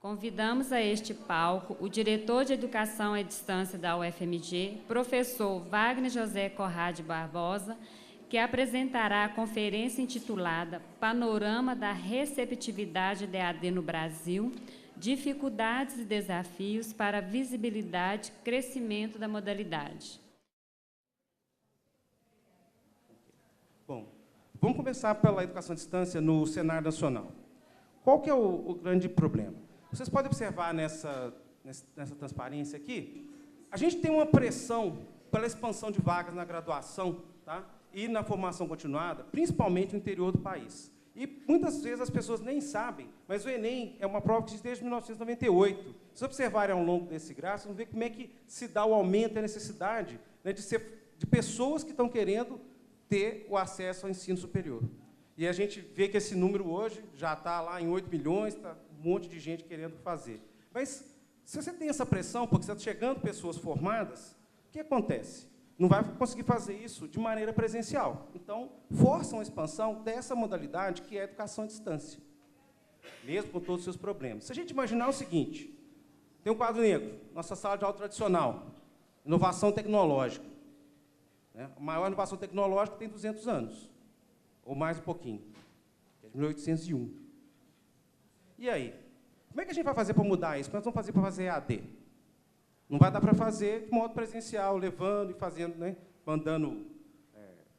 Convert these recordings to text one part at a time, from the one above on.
Convidamos a este palco o diretor de Educação à Distância da UFMG, professor Wagner José Corrade Barbosa, que apresentará a conferência intitulada Panorama da Receptividade da EAD no Brasil, Dificuldades e Desafios para a Visibilidade e Crescimento da Modalidade. Bom, vamos começar pela educação à distância no cenário nacional. Qual que é o grande problema? Vocês podem observar nessa transparência aqui, a gente tem uma pressão pela expansão de vagas na graduação, tá? E na formação continuada, principalmente no interior do país. E, muitas vezes, as pessoas nem sabem, mas o Enem é uma prova que existe desde 1998. Se observarem ao longo desse gráfico, vocês vão ver como é que se dá o aumento e a necessidade, né, de pessoas que estão querendo ter o acesso ao ensino superior. E a gente vê que esse número hoje já está lá em 8 milhões, está um monte de gente querendo fazer. Mas, se você tem essa pressão, porque está chegando pessoas formadas, o que acontece? Não vai conseguir fazer isso de maneira presencial. Então, forçam a expansão dessa modalidade, que é a educação à distância, mesmo com todos os seus problemas. Se a gente imaginar o seguinte, tem um quadro negro, nossa sala de aula tradicional, inovação tecnológica. Né? A maior inovação tecnológica tem 200 anos, ou mais um pouquinho, que é de 1801. E aí? Como é que a gente vai fazer para mudar isso? Como nós vamos fazer para fazer EAD? Não vai dar para fazer de modo presencial, levando e fazendo, né, mandando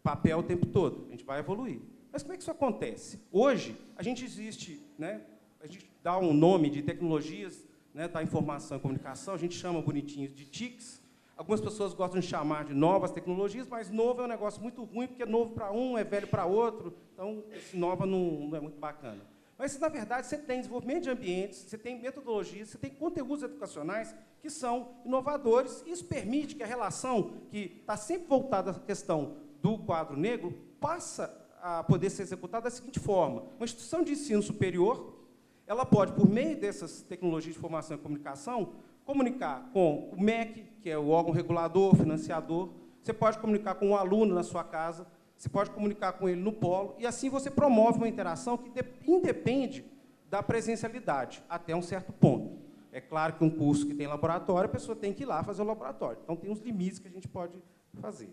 papel o tempo todo. A gente vai evoluir. Mas como é que isso acontece? Hoje, a gente existe, né, a gente dá um nome de tecnologias, né, da informação e comunicação, a gente chama bonitinhos de TICs. Algumas pessoas gostam de chamar de novas tecnologias, mas novo é um negócio muito ruim, porque é novo para um, é velho para outro, então, esse nova não é muito bacana. Mas, na verdade, você tem desenvolvimento de ambientes, você tem metodologias, você tem conteúdos educacionais que são inovadores, e isso permite que a relação, que está sempre voltada à questão do quadro negro, passa a poder ser executada da seguinte forma. Uma instituição de ensino superior, ela pode, por meio dessas tecnologias de informação e comunicação, comunicar com o MEC, que é o órgão regulador, financiador, você pode comunicar com o aluno na sua casa, você pode comunicar com ele no polo, e assim você promove uma interação que independe da presencialidade, até um certo ponto. É claro que um curso que tem laboratório, a pessoa tem que ir lá fazer o laboratório. Então, tem uns limites que a gente pode fazer.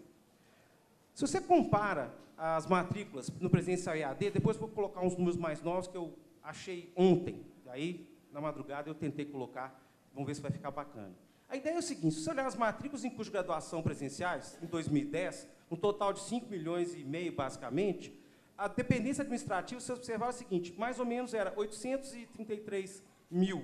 Se você compara as matrículas no presencial EAD, depois vou colocar uns números mais novos que eu achei ontem. Aí, na madrugada, eu tentei colocar. Vamos ver se vai ficar bacana. A ideia é o seguinte, se você olhar as matrículas em curso de graduação presenciais, em 2010, um total de 5,5 milhões, basicamente, a dependência administrativa, se você observar, é o seguinte, mais ou menos era 833 mil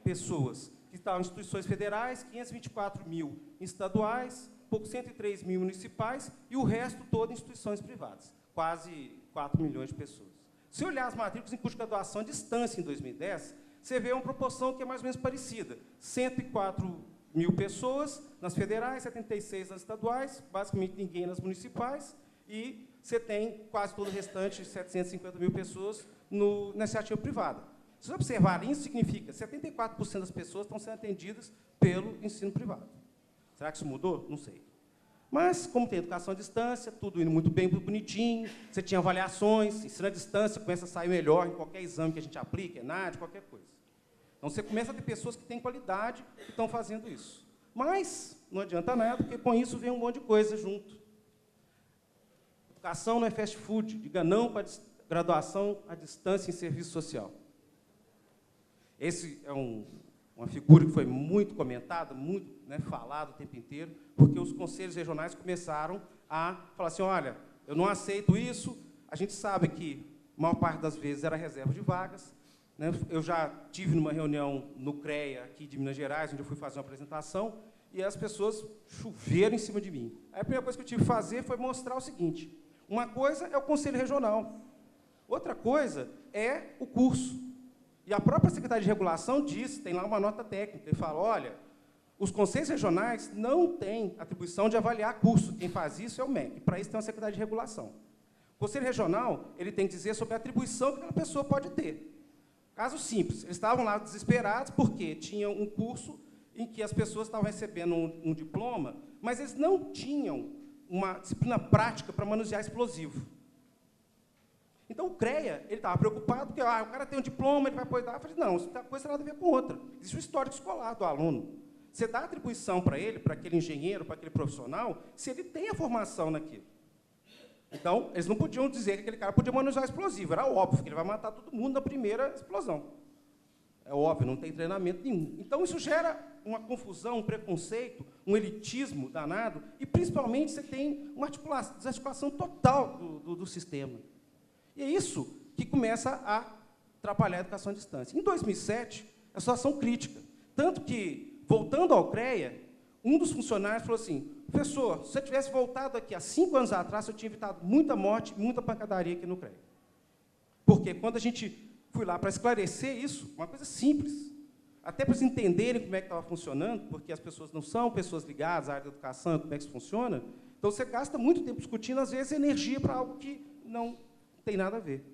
pessoas que estavam em instituições federais, 524 mil em estaduais, pouco 103 mil municipais, e o resto todo em instituições privadas, quase 4 milhões de pessoas. Se olhar as matrículas em curso de graduação à distância em 2010, você vê uma proporção que é mais ou menos parecida. 104 mil pessoas nas federais, 76 nas estaduais, basicamente ninguém nas municipais, e você tem quase todo o restante, 750 mil pessoas, na iniciativa privada. Se vocês observarem, isso significa que 74% das pessoas estão sendo atendidas pelo ensino privado. Será que isso mudou? Não sei. Mas, como tem educação à distância, tudo indo muito bem, muito bonitinho, você tinha avaliações, ensino à distância, começa a sair melhor em qualquer exame que a gente aplique, ENAD, qualquer coisa. Então, você começa a ter pessoas que têm qualidade e estão fazendo isso. Mas, não adianta nada, porque com isso vem um monte de coisa junto. Educação não é fast food, diga não para graduação à distância em serviço social. Esse é uma figura que foi muito comentada, muito, né, falada o tempo inteiro, porque os conselhos regionais começaram a falar assim, olha, eu não aceito isso, a gente sabe que a maior parte das vezes era reserva de vagas, né? Eu já tive numa reunião no CREA, aqui de Minas Gerais, onde eu fui fazer uma apresentação, e as pessoas choveram em cima de mim. Aí a primeira coisa que eu tive que fazer foi mostrar o seguinte, uma coisa é o conselho regional, outra coisa é o curso. E a própria Secretaria de Regulação diz, tem lá uma nota técnica, ele fala, olha, os conselhos regionais não têm atribuição de avaliar curso, quem faz isso é o MEC, e para isso tem uma Secretaria de Regulação. O Conselho Regional ele tem que dizer sobre a atribuição que aquela pessoa pode ter. Caso simples, eles estavam lá desesperados porque tinham um curso em que as pessoas estavam recebendo um diploma, mas eles não tinham uma disciplina prática para manusear explosivo. Então, o CREA, ele estava preocupado, porque o cara tem um diploma, ele vai poder dar. Eu falei, não, isso uma coisa tem nada a ver com outra. Existe um histórico escolar do aluno. Você dá atribuição para ele, para aquele engenheiro, para aquele profissional, se ele tem a formação naquilo. Então, eles não podiam dizer que aquele cara podia manusear explosivo. Era óbvio que ele vai matar todo mundo na primeira explosão. É óbvio, não tem treinamento nenhum. Então, isso gera uma confusão, um preconceito, um elitismo danado, e, principalmente, você tem uma desarticulação total do sistema. E é isso que começa a atrapalhar a educação à distância. Em 2007, a situação crítica. Tanto que, voltando ao CREA, um dos funcionários falou assim, professor, se eu tivesse voltado aqui há 5 anos atrás, eu tinha evitado muita morte, muita pancadaria aqui no CREA. Porque quando a gente foi lá para esclarecer isso, uma coisa simples, até para eles entenderem como é que estava funcionando, porque as pessoas não são pessoas ligadas à área da educação, como é que isso funciona, então você gasta muito tempo discutindo, às vezes, energia para algo que não tem nada a ver.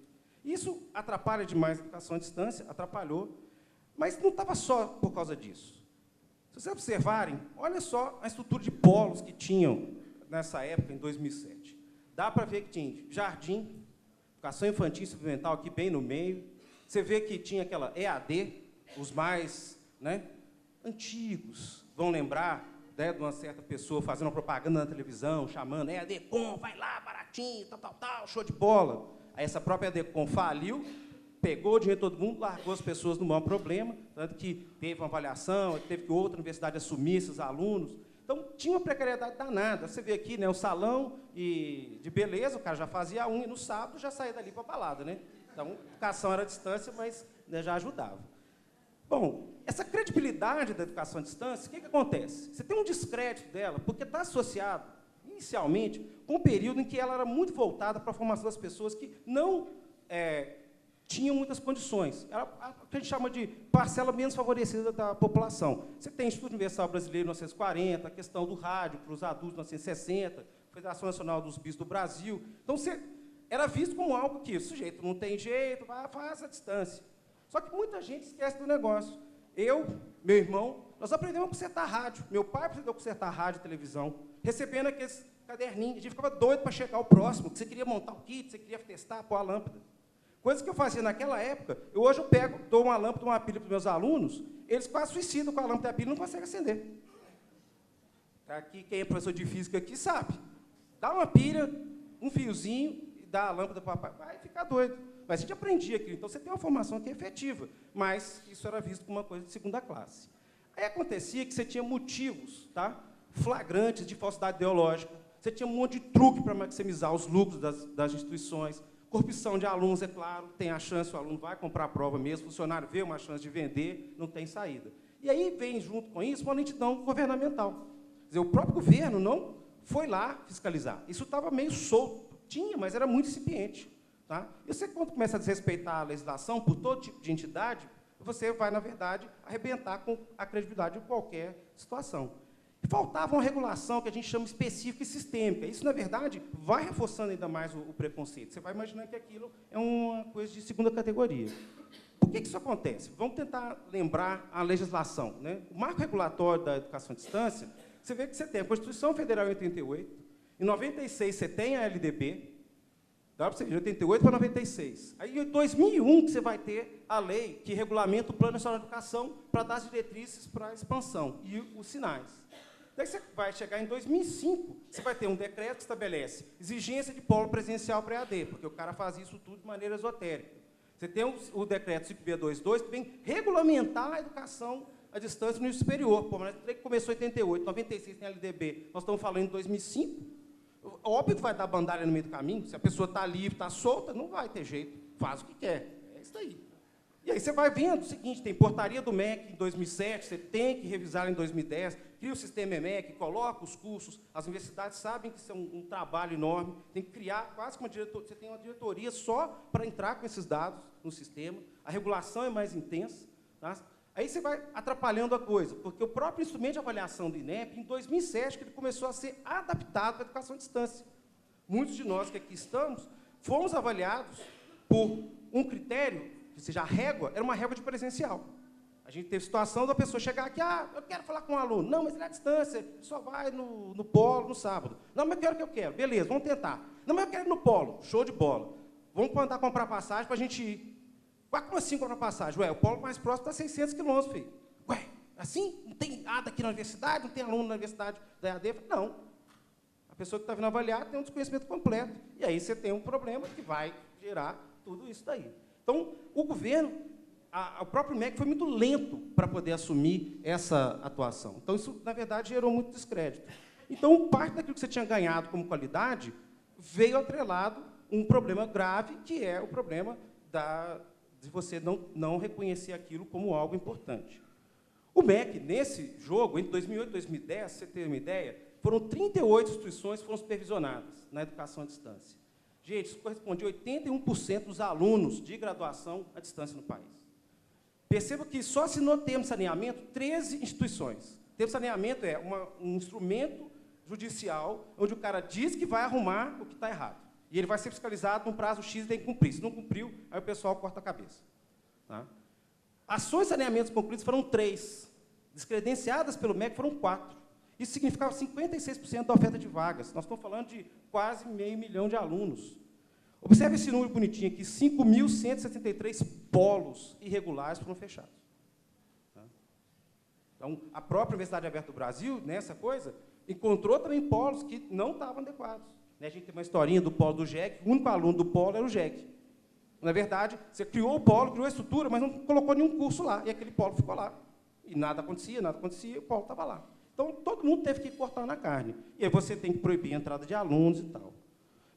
Isso atrapalha demais a educação à distância, atrapalhou, mas não estava só por causa disso. Se vocês observarem, olha só a estrutura de polos que tinham nessa época, em 2007. Dá para ver que tinha jardim, educação infantil e experimental aqui bem no meio. Você vê que tinha aquela EAD, os mais, né, antigos vão lembrar, né, de uma certa pessoa fazendo uma propaganda na televisão, chamando EAD, vai lá, baratinho, tal, show de bola. Aí essa própria EAD faliu, pegou o dinheiro de todo mundo, largou as pessoas no maior problema, tanto que teve uma avaliação, teve que outra universidade assumir esses alunos. Então, tinha uma precariedade danada. Você vê aqui, né, o salão de beleza, o cara já fazia e no sábado já saía dali para a balada, né? Então, a educação era à distância, mas, né, já ajudava. Bom, essa credibilidade da educação à distância, o que acontece? Você tem um descrédito dela, porque está associado, inicialmente, com um período em que ela era muito voltada para a formação das pessoas que não tinham muitas condições. Era o que a gente chama de parcela menos favorecida da população. Você tem o Instituto Universal Brasileiro, em 1940, a questão do rádio para os adultos, em 1960, a Federação Nacional dos Bispos do Brasil. Então, era visto como algo que o sujeito não tem jeito, faz a distância. Só que muita gente esquece do negócio. Eu, meu irmão, nós aprendemos a consertar rádio. Meu pai aprendeu a consertar rádio e televisão, recebendo aqueles caderninhos. A gente ficava doido para chegar ao próximo, que você queria montar o kit, você queria testar, pôr a lâmpada. Coisa que eu fazia naquela época, hoje eu pego, dou uma lâmpada, uma pilha para os meus alunos, eles quase suicidam com a lâmpada e a pilha e não conseguem acender. Aqui, quem é professor de física aqui sabe. Dá uma pilha, um fiozinho, e dá a lâmpada para o papai, vai ficar doido. Mas a gente aprendia aquilo, então você tem uma formação que é efetiva, mas isso era visto como uma coisa de segunda classe. Aí acontecia que você tinha motivos, tá, flagrantes de falsidade ideológica, você tinha um monte de truque para maximizar os lucros das instituições, corrupção de alunos, é claro, tem a chance, o aluno vai comprar a prova mesmo, o funcionário vê uma chance de vender, não tem saída. E aí vem, junto com isso, uma lentidão governamental. Quer dizer, o próprio governo não foi lá fiscalizar. Isso estava meio solto, tinha, mas era muito incipiente. Tá? E você, quando começa a desrespeitar a legislação por todo tipo de entidade, você vai, na verdade, arrebentar com a credibilidade de qualquer situação. E faltava uma regulação que a gente chama específica e sistêmica. Isso, na verdade, vai reforçando ainda mais o preconceito. Você vai imaginar que aquilo é uma coisa de segunda categoria. Por que isso acontece? Vamos tentar lembrar a legislação, né? O marco regulatório da educação à distância, você vê que você tem a Constituição Federal em 88, em 96 você tem a LDB, dá para você ver, de 88 para 96. Aí, em 2001, que você vai ter a lei que regulamenta o Plano Nacional de Educação para dar as diretrizes para a expansão e os sinais. Daí você vai chegar em 2005, você vai ter um decreto que estabelece exigência de polo presencial para EAD, porque o cara faz isso tudo de maneira esotérica. Você tem o decreto 5622, que vem regulamentar a educação à distância no nível superior. Pô, mas que começou em 88, 96 tem a LDB, nós estamos falando em 2005. Óbvio que vai dar bandalha no meio do caminho, se a pessoa está livre, está solta, não vai ter jeito, faz o que quer, é isso aí. E aí você vai vendo o seguinte, tem portaria do MEC em 2007, você tem que revisar em 2010, cria o sistema EMEC, coloca os cursos, as universidades sabem que isso é um trabalho enorme, tem que criar quase que uma diretoria, você tem uma diretoria só para entrar com esses dados no sistema, a regulação é mais intensa, tá? Aí você vai atrapalhando a coisa, porque o próprio instrumento de avaliação do INEP, em 2007, que ele começou a ser adaptado para a educação à distância. Muitos de nós que aqui estamos, fomos avaliados por um critério, que seja a régua, era uma régua de presencial. A gente teve situação da pessoa chegar aqui, eu quero falar com um aluno. Não, mas ele é à distância, ele só vai no polo no sábado. Não, mas eu quero o que eu quero. Beleza, vamos tentar. Não, mas eu quero ir no polo. Show de bola. vamos mandar comprar passagem para a gente ir. Ué, como assim comprar passagem? Ué, o polo mais próximo está a 600 quilômetros, filho. Ué, assim? Não tem nada aqui na universidade? Não tem aluno na universidade da EAD? Não. A pessoa que está vindo avaliar tem um desconhecimento completo. E aí você tem um problema que vai gerar tudo isso daí. Então, o governo, o próprio MEC foi muito lento para poder assumir essa atuação. Então, isso, na verdade, gerou muito descrédito. Então, parte daquilo que você tinha ganhado como qualidade veio atrelado um problema grave, que é o problema de você não reconhecer aquilo como algo importante. O MEC, nesse jogo, entre 2008 e 2010, você ter uma ideia, foram 38 instituições que foram supervisionadas na educação à distância. Gente, isso corresponde a 81% dos alunos de graduação à distância no país. Perceba que só assinou termo de saneamento 13 instituições. Termo de saneamento é um instrumento judicial onde o cara diz que vai arrumar o que está errado. E ele vai ser fiscalizado num prazo X e tem que cumprir. Se não cumpriu, aí o pessoal corta a cabeça. Tá? Ações de saneamento concluídas foram 3. Descredenciadas pelo MEC foram 4. Isso significava 56% da oferta de vagas. Nós estamos falando de quase 500 mil de alunos. Observe esse número bonitinho aqui, 5.173 polos irregulares foram fechados. Tá? Então, a própria Universidade Aberta do Brasil, nessa coisa, encontrou também polos que não estavam adequados. A gente tem uma historinha do polo do GEC, o único aluno do polo era o GEC. Na verdade, você criou o polo, criou a estrutura, mas não colocou nenhum curso lá, e aquele polo ficou lá. E nada acontecia, e o polo estava lá. Então, todo mundo teve que cortar na carne. E aí você tem que proibir a entrada de alunos e tal.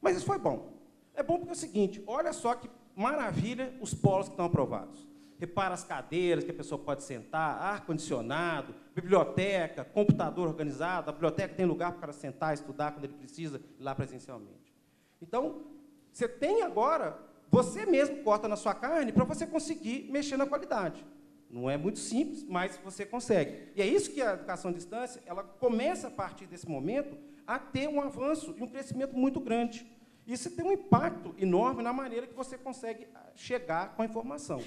Mas isso foi bom. É bom porque é o seguinte, olha só que maravilha os polos que estão aprovados. Repara as cadeiras que a pessoa pode sentar, ar-condicionado, biblioteca, computador organizado, a biblioteca tem lugar para o cara sentar, estudar quando ele precisa, ir lá presencialmente. Então, você tem agora, você mesmo corta na sua carne para você conseguir mexer na qualidade. Não é muito simples, mas você consegue. E é isso que a educação à distância, ela começa, a partir desse momento, a ter um avanço e um crescimento muito grande. Isso tem um impacto enorme na maneira que você consegue chegar com a informação.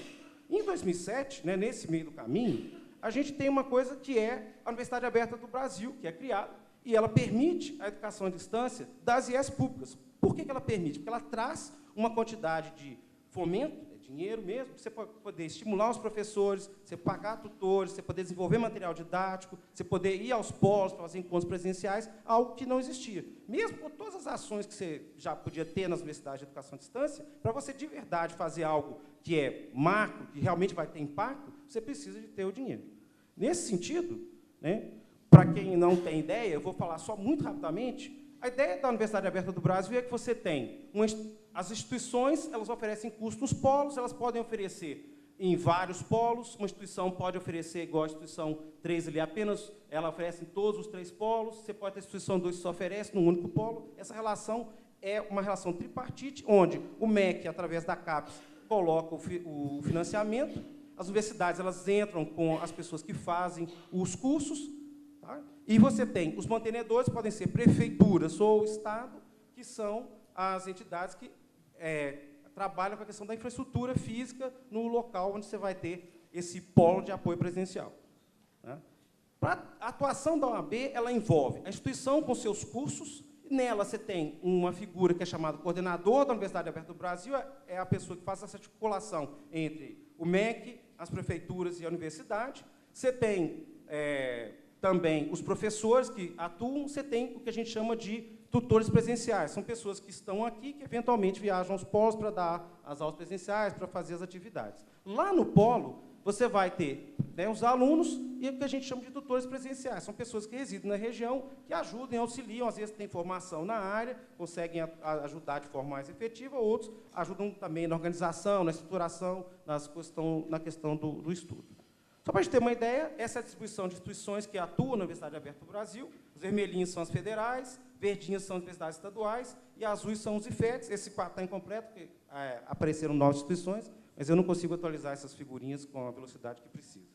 Em 2007, né, nesse meio do caminho, a gente tem uma coisa que é a Universidade Aberta do Brasil, que é criada, e ela permite a educação à distância das IES públicas. Por que ela permite? Porque ela traz uma quantidade de fomento, dinheiro mesmo, você poder estimular os professores, você pagar tutores, você poder desenvolver material didático, você poder ir aos polos para fazer encontros presenciais, algo que não existia. Mesmo com todas as ações que você já podia ter nas universidades de educação à distância, para você de verdade fazer algo que é macro, que realmente vai ter impacto, você precisa de ter o dinheiro. Nesse sentido, né, para quem não tem ideia, eu vou falar só muito rapidamente, a ideia da Universidade Aberta do Brasil é que você tem as instituições, elas oferecem curso nos polos, elas podem oferecer em vários polos, uma instituição pode oferecer, igual a instituição 3 ali, apenas ela oferece em todos os 3 polos, você pode ter a instituição 2 que só oferece num único polo. Essa relação é uma relação tripartite, onde o MEC, através da CAPES, coloca o financiamento, as universidades elas entram com as pessoas que fazem os cursos, tá? E você tem os mantenedores, podem ser prefeituras ou Estado, que são as entidades que trabalham com a questão da infraestrutura física no local onde você vai ter esse polo de apoio presencial. Né? A atuação da OAB, ela envolve a instituição com seus cursos, e nela você tem uma figura que é chamada coordenador da Universidade Aberta do Brasil, é a pessoa que faz essa articulação entre o MEC, as prefeituras e a universidade. Você tem também os professores que atuam, você tem o que a gente chama de tutores presenciais. São pessoas que estão aqui, que eventualmente viajam aos polos para dar as aulas presenciais, para fazer as atividades. Lá no polo, você vai ter, né, os alunos e o que a gente chama de tutores presenciais. São pessoas que residem na região, que ajudam e auxiliam, às vezes têm formação na área, conseguem ajudar de forma mais efetiva, outros ajudam também na organização, na estruturação, na questão do estudo. Só para a gente ter uma ideia, essa é a distribuição de instituições que atuam na Universidade Aberta do Brasil. Os vermelhinhos são as federais, verdinhas são as universidades estaduais e azuis são os IFETs. Esse quadro está incompleto, porque apareceram novas instituições, mas eu não consigo atualizar essas figurinhas com a velocidade que precisa.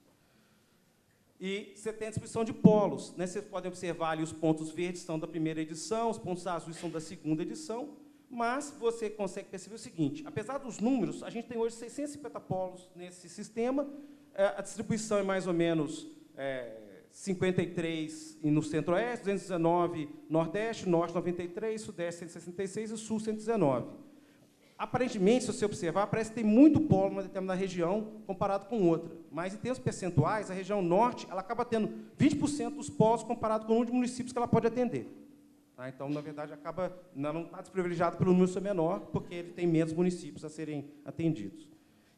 E você tem a distribuição de polos, né? Vocês podem observar ali os pontos verdes são da primeira edição, os pontos azuis são da segunda edição, mas você consegue perceber o seguinte, apesar dos números, a gente tem hoje 650 polos nesse sistema, a distribuição é mais ou menos 53 no Centro-Oeste, 219 Nordeste, Norte 93, Sudeste 166 e Sul 119. aparentemente, se você observar, parece que tem muito polo numa determinada região comparado com outra. Mas, em termos percentuais, a região norte ela acaba tendo 20% dos polos comparado com o número de municípios que ela pode atender. Tá? Então, na verdade, não está desprivilegiado pelo número ser menor, porque ele tem menos municípios a serem atendidos.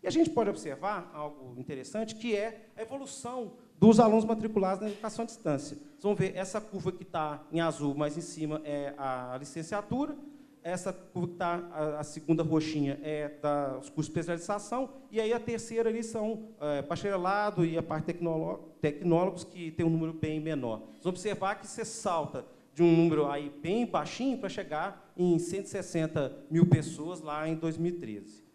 E a gente pode observar algo interessante, que é a evolução dos alunos matriculados na educação à distância. Vocês vão ver, essa curva que está em azul, mais em cima, é a licenciatura, essa curva que está, a segunda roxinha, é dos cursos de especialização, e aí a terceira ali são bacharelado e a parte tecnólogos, que tem um número bem menor. Vocês vão observar que você salta de um número aí bem baixinho para chegar em 160 mil pessoas lá em 2013.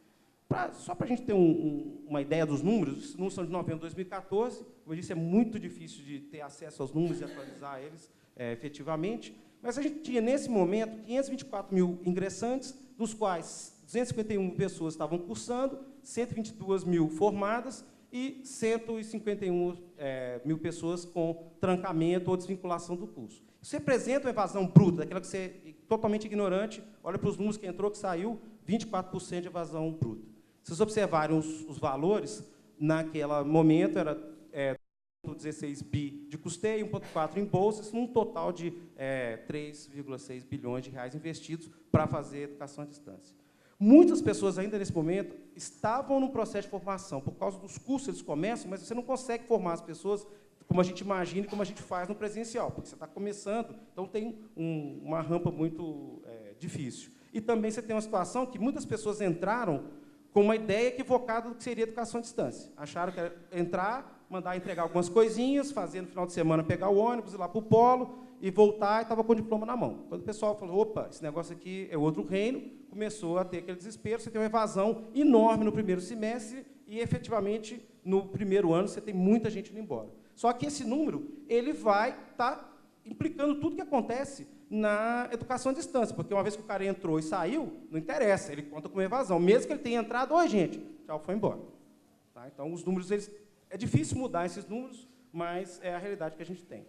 Só para a gente ter uma ideia dos números, esses números são de novembro de 2014, como eu disse, é muito difícil de ter acesso aos números e atualizar eles efetivamente, mas a gente tinha, nesse momento, 524 mil ingressantes, dos quais 251 pessoas estavam cursando, 122 mil formadas e 151 mil pessoas com trancamento ou desvinculação do curso. Isso representa uma evasão bruta, daquela que você, totalmente ignorante, olha para os números que entrou, que saiu, 24% de evasão bruta. Se vocês observarem os valores, naquele momento era 16 bi de custeio, 1,4 em bolsas, num total de 3,6 bilhões de reais investidos para fazer educação à distância. Muitas pessoas ainda nesse momento estavam no processo de formação, por causa dos cursos eles começam, mas você não consegue formar as pessoas como a gente imagina e como a gente faz no presencial, porque você está começando, então tem uma rampa muito difícil. E também você tem uma situação que muitas pessoas entraram com uma ideia equivocada do que seria educação à distância. Acharam que era entrar, mandar entregar algumas coisinhas, fazer no final de semana, pegar o ônibus, ir lá para o polo e voltar, e estava com o diploma na mão. Quando o pessoal falou, opa, esse negócio aqui é outro reino, começou a ter aquele desespero, você tem uma evasão enorme no primeiro semestre e, efetivamente, no primeiro ano, você tem muita gente indo embora. Só que esse número ele vai estar implicando tudo que acontece na educação à distância, porque uma vez que o cara entrou e saiu, não interessa, ele conta com evasão. Mesmo que ele tenha entrado, oi, gente, tchau, foi embora. Tá? Então, os números, é difícil mudar esses números, mas é a realidade que a gente tem.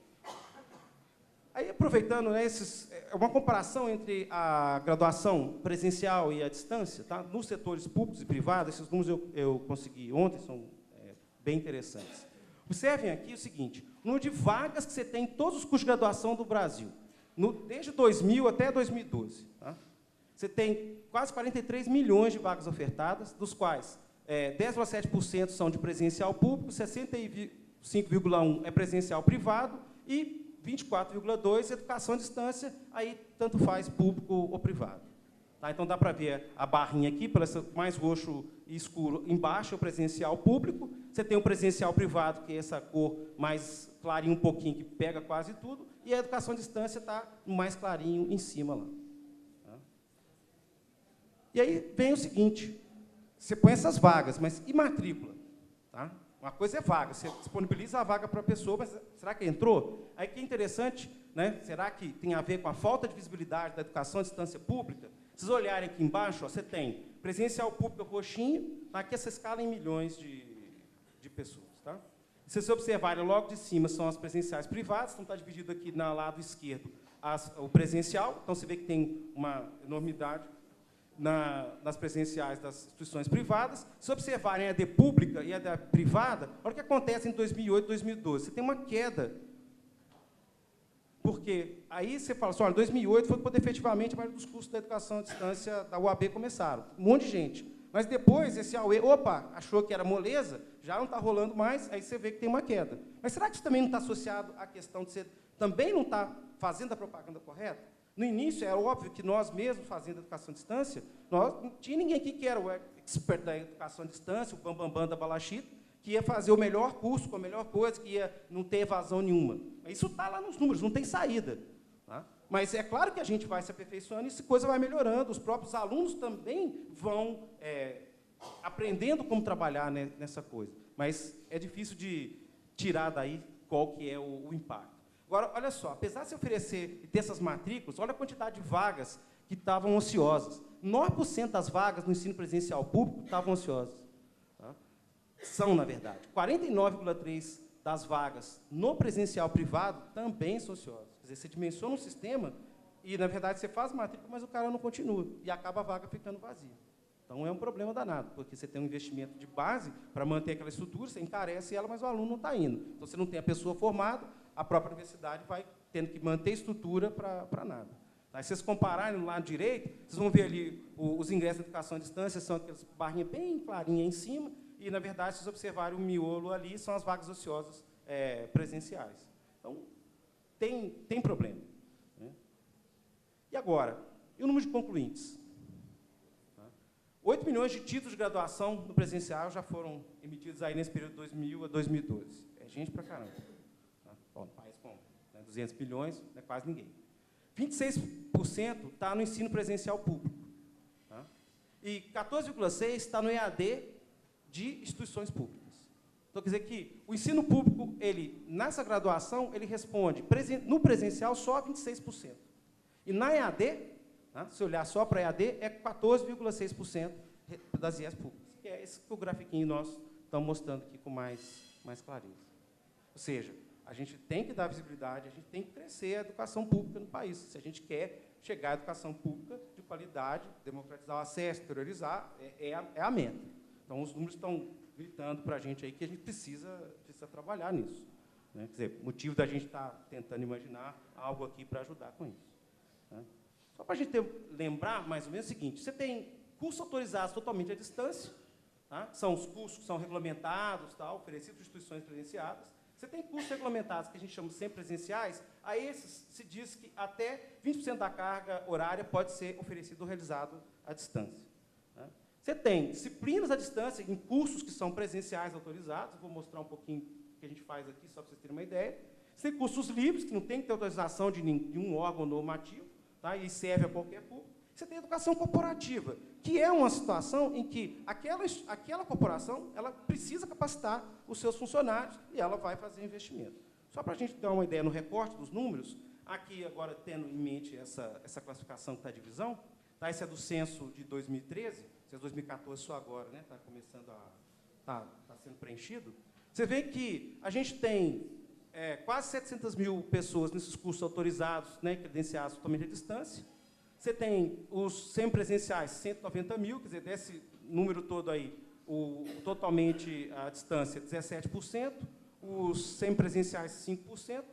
Aí, aproveitando, né, uma comparação entre a graduação presencial e a distância, tá? Nos setores públicos e privados, esses números eu consegui ontem, são bem interessantes. Observem aqui o seguinte, o número de vagas que você tem em todos os cursos de graduação do Brasil, desde 2000 até 2012. Tá? Você tem quase 43 milhões de vagas ofertadas, dos quais 10,7% são de presencial público, 65,1% é presencial privado e 24,2% educação à distância, aí tanto faz público ou privado. Tá? Então, dá para ver a barrinha aqui, pelo mais roxo e escuro, embaixo é o presencial público, você tem o presencial privado, que é essa cor mais clarinho um pouquinho, que pega quase tudo, e a educação à distância está mais clarinho em cima lá. Tá? E aí vem o seguinte, você põe essas vagas, mas e matrícula? Tá? Uma coisa é vaga, você disponibiliza a vaga para a pessoa, mas será que entrou? Aí que é interessante, né? Será que tem a ver com a falta de visibilidade da educação à distância pública? Se vocês olharem aqui embaixo, ó, você tem presencial público roxinho, aqui essa escala em milhões de pessoas. Tá? Se vocês observarem, logo de cima são as presenciais privadas, então está dividido aqui no lado esquerdo o presencial, então você vê que tem uma enormidade nas presenciais das instituições privadas. Se observarem a de pública e a da privada, olha o que acontece em 2008 e 2012. Você tem uma queda. Porque aí você fala assim, olha, 2008 foi quando efetivamente a maioria dos cursos da educação à distância da UAB começaram. Um monte de gente. Mas depois, esse AUE, opa, achou que era moleza, já não está rolando mais, aí você vê que tem uma queda. Mas será que isso também não está associado à questão de você também não estar fazendo a propaganda correta? No início, é óbvio que nós mesmos, fazendo educação à distância, não tinha ninguém aqui que era o expert da educação à distância, o bambambam da balachita, que ia fazer o melhor curso, com a melhor coisa, que ia não ter evasão nenhuma. Isso está lá nos números, não tem saída. Tá? Mas é claro que a gente vai se aperfeiçoando e essa coisa vai melhorando. Os próprios alunos também vão aprendendo como trabalhar nessa coisa. Mas é difícil de tirar daí qual que é o impacto. Agora, olha só, apesar de se oferecer e ter essas matrículas, olha a quantidade de vagas que estavam ociosas. 9% das vagas no ensino presencial público estavam ociosas. Tá? São, na verdade. 49,3% das vagas no presencial privado também são ociosas. Quer dizer, você dimensiona um sistema e, na verdade, você faz matrícula, mas o cara não continua. E acaba a vaga ficando vazia. Então, é um problema danado, porque você tem um investimento de base para manter aquela estrutura, você encarece ela, mas o aluno não está indo. Então, você não tem a pessoa formada, a própria universidade vai tendo que manter a estrutura para nada. Aí, se vocês compararem no lado direito, vocês vão ver ali os ingressos de educação à distância, são aquelas barrinhas bem clarinhas em cima, e, na verdade, se vocês observarem o miolo ali, são as vagas ociosas presenciais. Então, tem problema. Né? E agora, e o número de concluintes? 8 milhões de títulos de graduação no presencial já foram emitidos aí nesse período de 2000 a 2012. É gente pra caramba. Tá? Bom, país com 200 milhões, não é quase ninguém. 26% está no ensino presencial público. Tá? E 14,6% está no EAD de instituições públicas. Então, quer dizer que o ensino público, nessa graduação, ele responde no presencial só a 26%. E na EAD, tá? Se olhar só para a EAD, é 14,6% das IES públicas, que é esse que o grafiquinho nós estamos mostrando aqui com mais clareza. Ou seja, a gente tem que dar visibilidade, a gente tem que crescer a educação pública no país, se a gente quer chegar à educação pública de qualidade, democratizar o acesso, priorizar, é a meta. Então, os números estão gritando para a gente aí que a gente precisa trabalhar nisso. Né? Quer dizer, motivo da gente estar tentando imaginar algo aqui para ajudar com isso. Né? Só para a gente lembrar, mais ou menos, o seguinte, você tem cursos autorizados totalmente à distância, tá? São os cursos que são regulamentados, tá? Oferecidos por instituições credenciadas. Você tem cursos regulamentados, que a gente chama de sempre presenciais, a esses se diz que até 20% da carga horária pode ser oferecido ou realizado à distância. Tá? Você tem disciplinas à distância em cursos que são presenciais autorizados, vou mostrar um pouquinho o que a gente faz aqui, só para vocês terem uma ideia. Você tem cursos livres, que não tem que ter autorização de nenhum órgão normativo, tá? E serve a qualquer público. Você tem educação corporativa, que é uma situação em que aquela corporação ela precisa capacitar os seus funcionários e ela vai fazer investimento. Só para a gente dar uma ideia no recorte dos números, aqui agora tendo em mente essa classificação que está a divisão, tá? Esse é do censo de 2013, esse é 2014 só agora, né? Está começando tá sendo preenchido. Você vê que a gente tem quase 700 mil pessoas nesses cursos autorizados, né, credenciados totalmente à distância. Você tem os semipresenciais, 190 mil, quer dizer, desse número todo aí, totalmente à distância, 17%, os semipresenciais, 5%.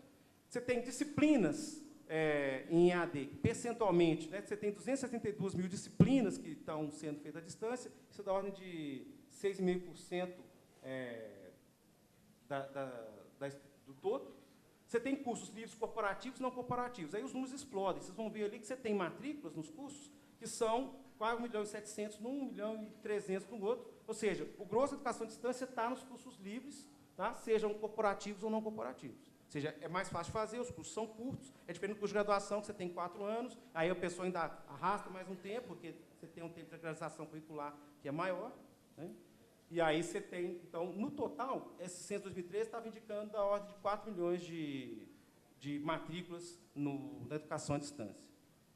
Você tem disciplinas em EAD, percentualmente, né, você tem 272 mil disciplinas que estão sendo feitas à distância, isso é da ordem de 6,5% do todo. Você tem cursos livres corporativos e não corporativos. Aí os números explodem. Vocês vão ver ali que você tem matrículas nos cursos que são quase 1.700.000 num, 1.300.000 no outro. Ou seja, o grosso da educação à distância está nos cursos livres, tá? Sejam corporativos ou não corporativos. Ou seja, é mais fácil de fazer, os cursos são curtos, é diferente do curso de graduação, que você tem 4 anos, aí a pessoa ainda arrasta mais um tempo, porque você tem um tempo de realização curricular que é maior, né? E aí você tem, então, no total, esse censo de 2013 estava indicando a ordem de 4 milhões de matrículas na educação à distância.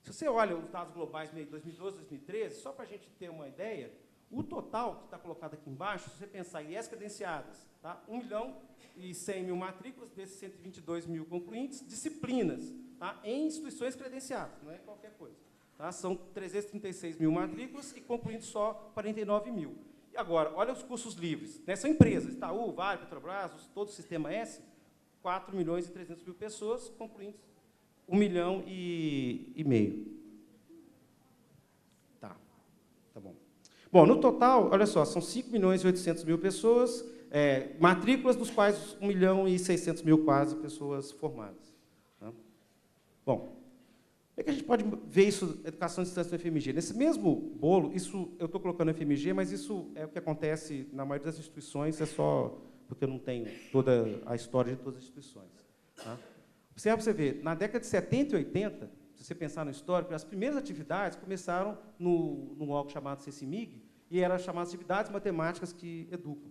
Se você olha os dados globais meio de 2012, 2013, só para a gente ter uma ideia, o total que está colocado aqui embaixo, se você pensar em IES credenciadas, tá? 1.100.000 matrículas, desses 122 mil concluintes, disciplinas, tá? Em instituições credenciadas, não é qualquer coisa. Tá? São 336 mil matrículas e concluintes só 49 mil. E agora, olha os cursos livres, né? São empresas, Itaú, Vale, Petrobras, todo o Sistema S, 4 milhões e 300 mil pessoas, concluintes 1,5 milhão. Tá bom. Bom, no total, olha só, são 5 milhões e 800 mil pessoas, matrículas, dos quais 1 milhão e 600 mil quase pessoas formadas. Tá? Bom, como é que a gente pode ver isso, educação à distância no FMG? Nesse mesmo bolo, isso eu estou colocando no FMG, mas isso é o que acontece na maioria das instituições, é só porque eu não tenho toda a história de todas as instituições. Tá? Observa para você ver, na década de 70 e 80, se você pensar no histórico, as primeiras atividades começaram num algo chamado CECIMIG, e eram chamadas atividades matemáticas que educam.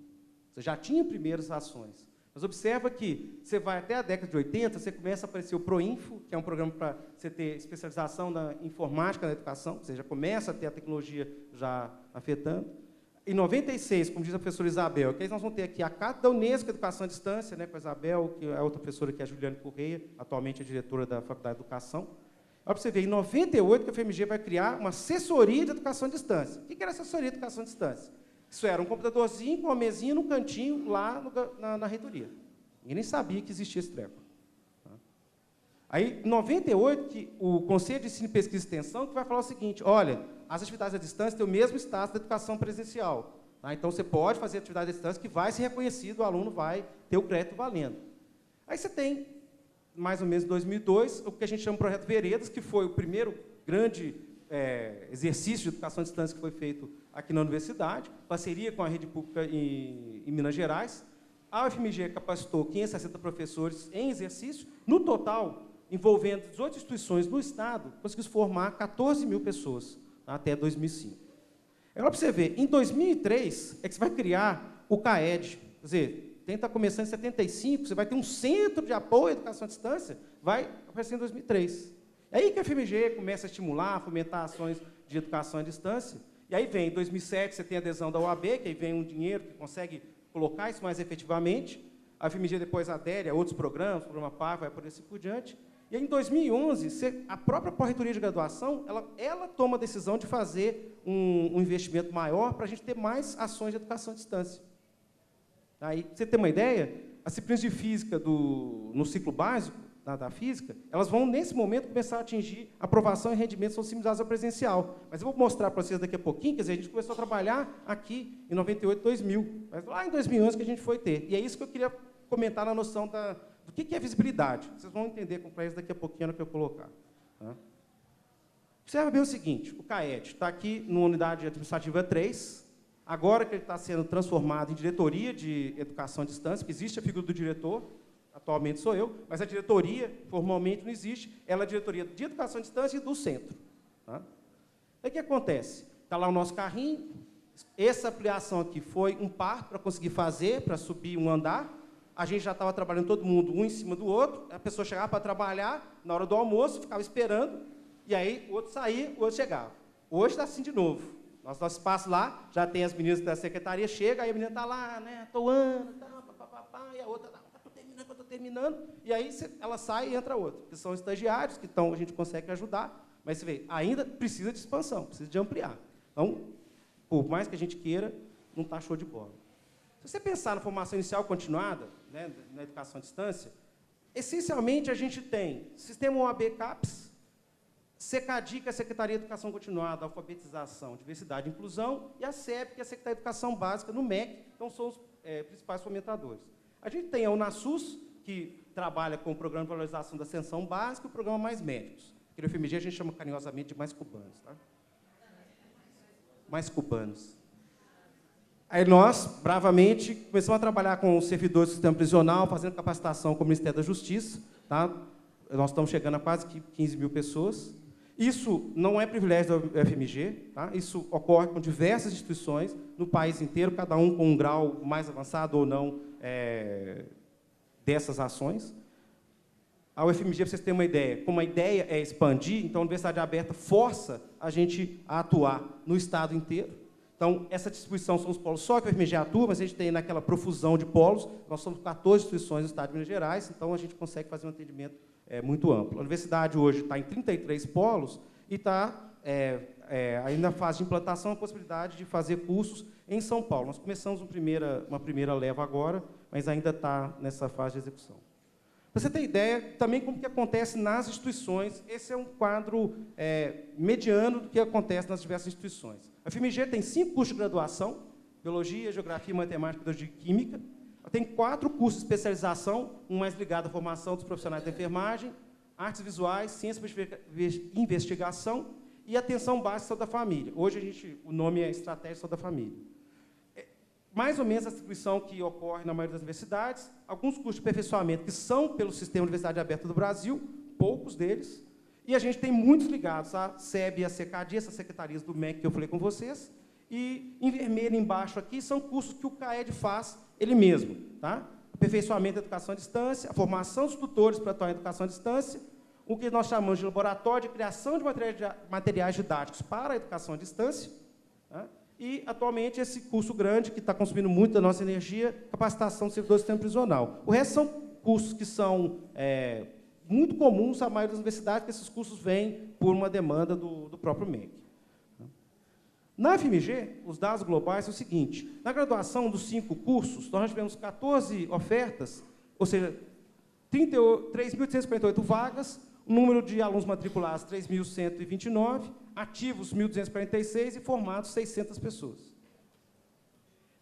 Você já tinha primeiras ações. Mas observa que você vai até a década de 80, você começa a aparecer o ProInfo, que é um programa para você ter especialização na informática na educação, ou seja, começa a ter a tecnologia já afetando. Em 96, como diz a professora Isabel, que aí nós vamos ter aqui a Cátedra da Unesco Educação à Distância, né, com a Isabel, que é a outra professora, que é a Juliane Correia, atualmente é diretora da Faculdade de Educação. Olha para você ver, em 98 que a FMG vai criar uma assessoria de educação à distância. O que era assessoria de educação à distância? Isso era um computadorzinho com uma mesinha no cantinho lá na reitoria. Ninguém nem sabia que existia esse treco. Aí, em 98, que o Conselho de Ensino, Pesquisa e Extensão que vai falar o seguinte, olha, as atividades à distância têm o mesmo status da educação presencial. Tá? Então, você pode fazer atividade à distância que vai ser reconhecido, o aluno vai ter o crédito valendo. Aí você tem, mais ou menos em 2002, o que a gente chama de Projeto Veredas, que foi o primeiro grande exercício de educação à distância que foi feito aqui na universidade, parceria com a rede pública em Minas Gerais. A UFMG capacitou 560 professores em exercício. No total, envolvendo 18 instituições no Estado, conseguimos formar 14 mil pessoas, tá, até 2005. Agora, para você ver, em 2003 é que você vai criar o CAED. Quer dizer, tem que estar começando em 75, você vai ter um centro de apoio à educação à distância, vai aparecer em 2003. É aí que a FMG começa a estimular, a fomentar ações de educação à distância. E aí vem, em 2007, você tem a adesão da OAB, que aí vem um dinheiro que consegue colocar isso mais efetivamente. A FMG depois adere a outros programas, o programa PAR, vai por assim por diante. E aí, em 2011, a própria Pró-Reitoria de Graduação, ela toma a decisão de fazer um investimento maior para a gente ter mais ações de educação à distância. Aí, para você ter uma ideia, as disciplinas de física no ciclo básico da física, elas vão, nesse momento, começar a atingir aprovação e rendimentos são similares ao presencial. Mas eu vou mostrar para vocês daqui a pouquinho, quer dizer, a gente começou a trabalhar aqui em 98, 2000, mas lá em 2011 que a gente foi ter. E é isso que eu queria comentar na noção do que é visibilidade. Vocês vão entender com isso daqui a pouquinho no que eu colocar. Tá? Observa bem o seguinte, o CAED está aqui na unidade administrativa 3, agora que ele está sendo transformado em diretoria de educação à distância, que existe a figura do diretor, atualmente sou eu, mas a diretoria formalmente não existe, ela é a diretoria de educação à distância e do centro. Tá? Aí o que acontece? Está lá o nosso carrinho, essa ampliação aqui foi um parto para conseguir fazer, para subir um andar, a gente já estava trabalhando todo mundo um em cima do outro, a pessoa chegava para trabalhar, na hora do almoço, ficava esperando, e aí o outro saía, o outro chegava. Hoje está assim de novo. Nosso espaço lá, já tem as meninas da secretaria, chega, aí a menina está lá, né, atoando, e a outra, estou terminando, e aí ela sai e entra outra, que são estagiários, que a gente consegue ajudar, mas você vê, ainda precisa de expansão, precisa de ampliar. Então, por mais que a gente queira, não está show de bola. Se você pensar na formação inicial continuada, né, na educação à distância, essencialmente a gente tem Sistema OAB CAPES, SECADI, que é a Secretaria de Educação Continuada, Alfabetização, Diversidade e Inclusão, e a SEB, que é a Secretaria de Educação Básica, no MEC, então são os principais fomentadores. A gente tem a UNASUS, que trabalha com o Programa de Valorização da Ascensão Básica e o Programa Mais Médicos. Aqui no FMG a gente chama carinhosamente de Mais Cubanos. Tá? Mais Cubanos. Aí nós, bravamente, começamos a trabalhar com os servidores do sistema prisional, fazendo capacitação com o Ministério da Justiça. Tá? Nós estamos chegando a quase 15 mil pessoas. Isso não é privilégio da UFMG, tá? Isso ocorre com diversas instituições no país inteiro, cada um com um grau mais avançado ou não dessas ações. A UFMG, para vocês terem uma ideia, como a ideia é expandir, então a Universidade Aberta força a gente a atuar no Estado inteiro. Então, essa distribuição são os polos só que a UFMG atua, mas a gente tem naquela profusão de polos, nós somos 14 instituições do Estado de Minas Gerais, então a gente consegue fazer um atendimento muito amplo. A universidade hoje está em 33 polos e está ainda na fase de implantação a possibilidade de fazer cursos em São Paulo. Nós começamos uma primeira leva agora, mas ainda está nessa fase de execução. Para você ter ideia também como que acontece nas instituições, esse é um quadro mediano do que acontece nas diversas instituições. A FMG tem 5 cursos de graduação, Biologia, Geografia, Matemática, Biologia e Química. Tem 4 cursos de especialização, um mais ligado à formação dos profissionais da enfermagem, artes visuais, ciência e investigação e atenção básica à saúde da família. Hoje o nome é Estratégia de Saúde da Família. Mais ou menos a distribuição que ocorre na maioria das universidades, alguns cursos de aperfeiçoamento que são pelo Sistema Universidade Aberta do Brasil, poucos deles, e a gente tem muitos ligados à SEB e à SECADI, essas secretarias do MEC que eu falei com vocês, e em vermelho embaixo aqui são cursos que o CAED faz ele mesmo. Tá? Aperfeiçoamento da educação à distância, a formação dos tutores para atuar em educação à distância, o que nós chamamos de laboratório de criação de materiais didáticos para a educação à distância, tá? E, atualmente, esse curso grande, que está consumindo muito da nossa energia, capacitação do servidor do sistema prisional. O resto são cursos que são muito comuns à maioria das universidades, que esses cursos vêm por uma demanda do próprio MEC. Na FMG, os dados globais são o seguinte: na graduação dos 5 cursos, nós tivemos 14 ofertas, ou seja, 3.848 vagas, o número de alunos matriculados 3.129, ativos 1.246 e formados 600 pessoas.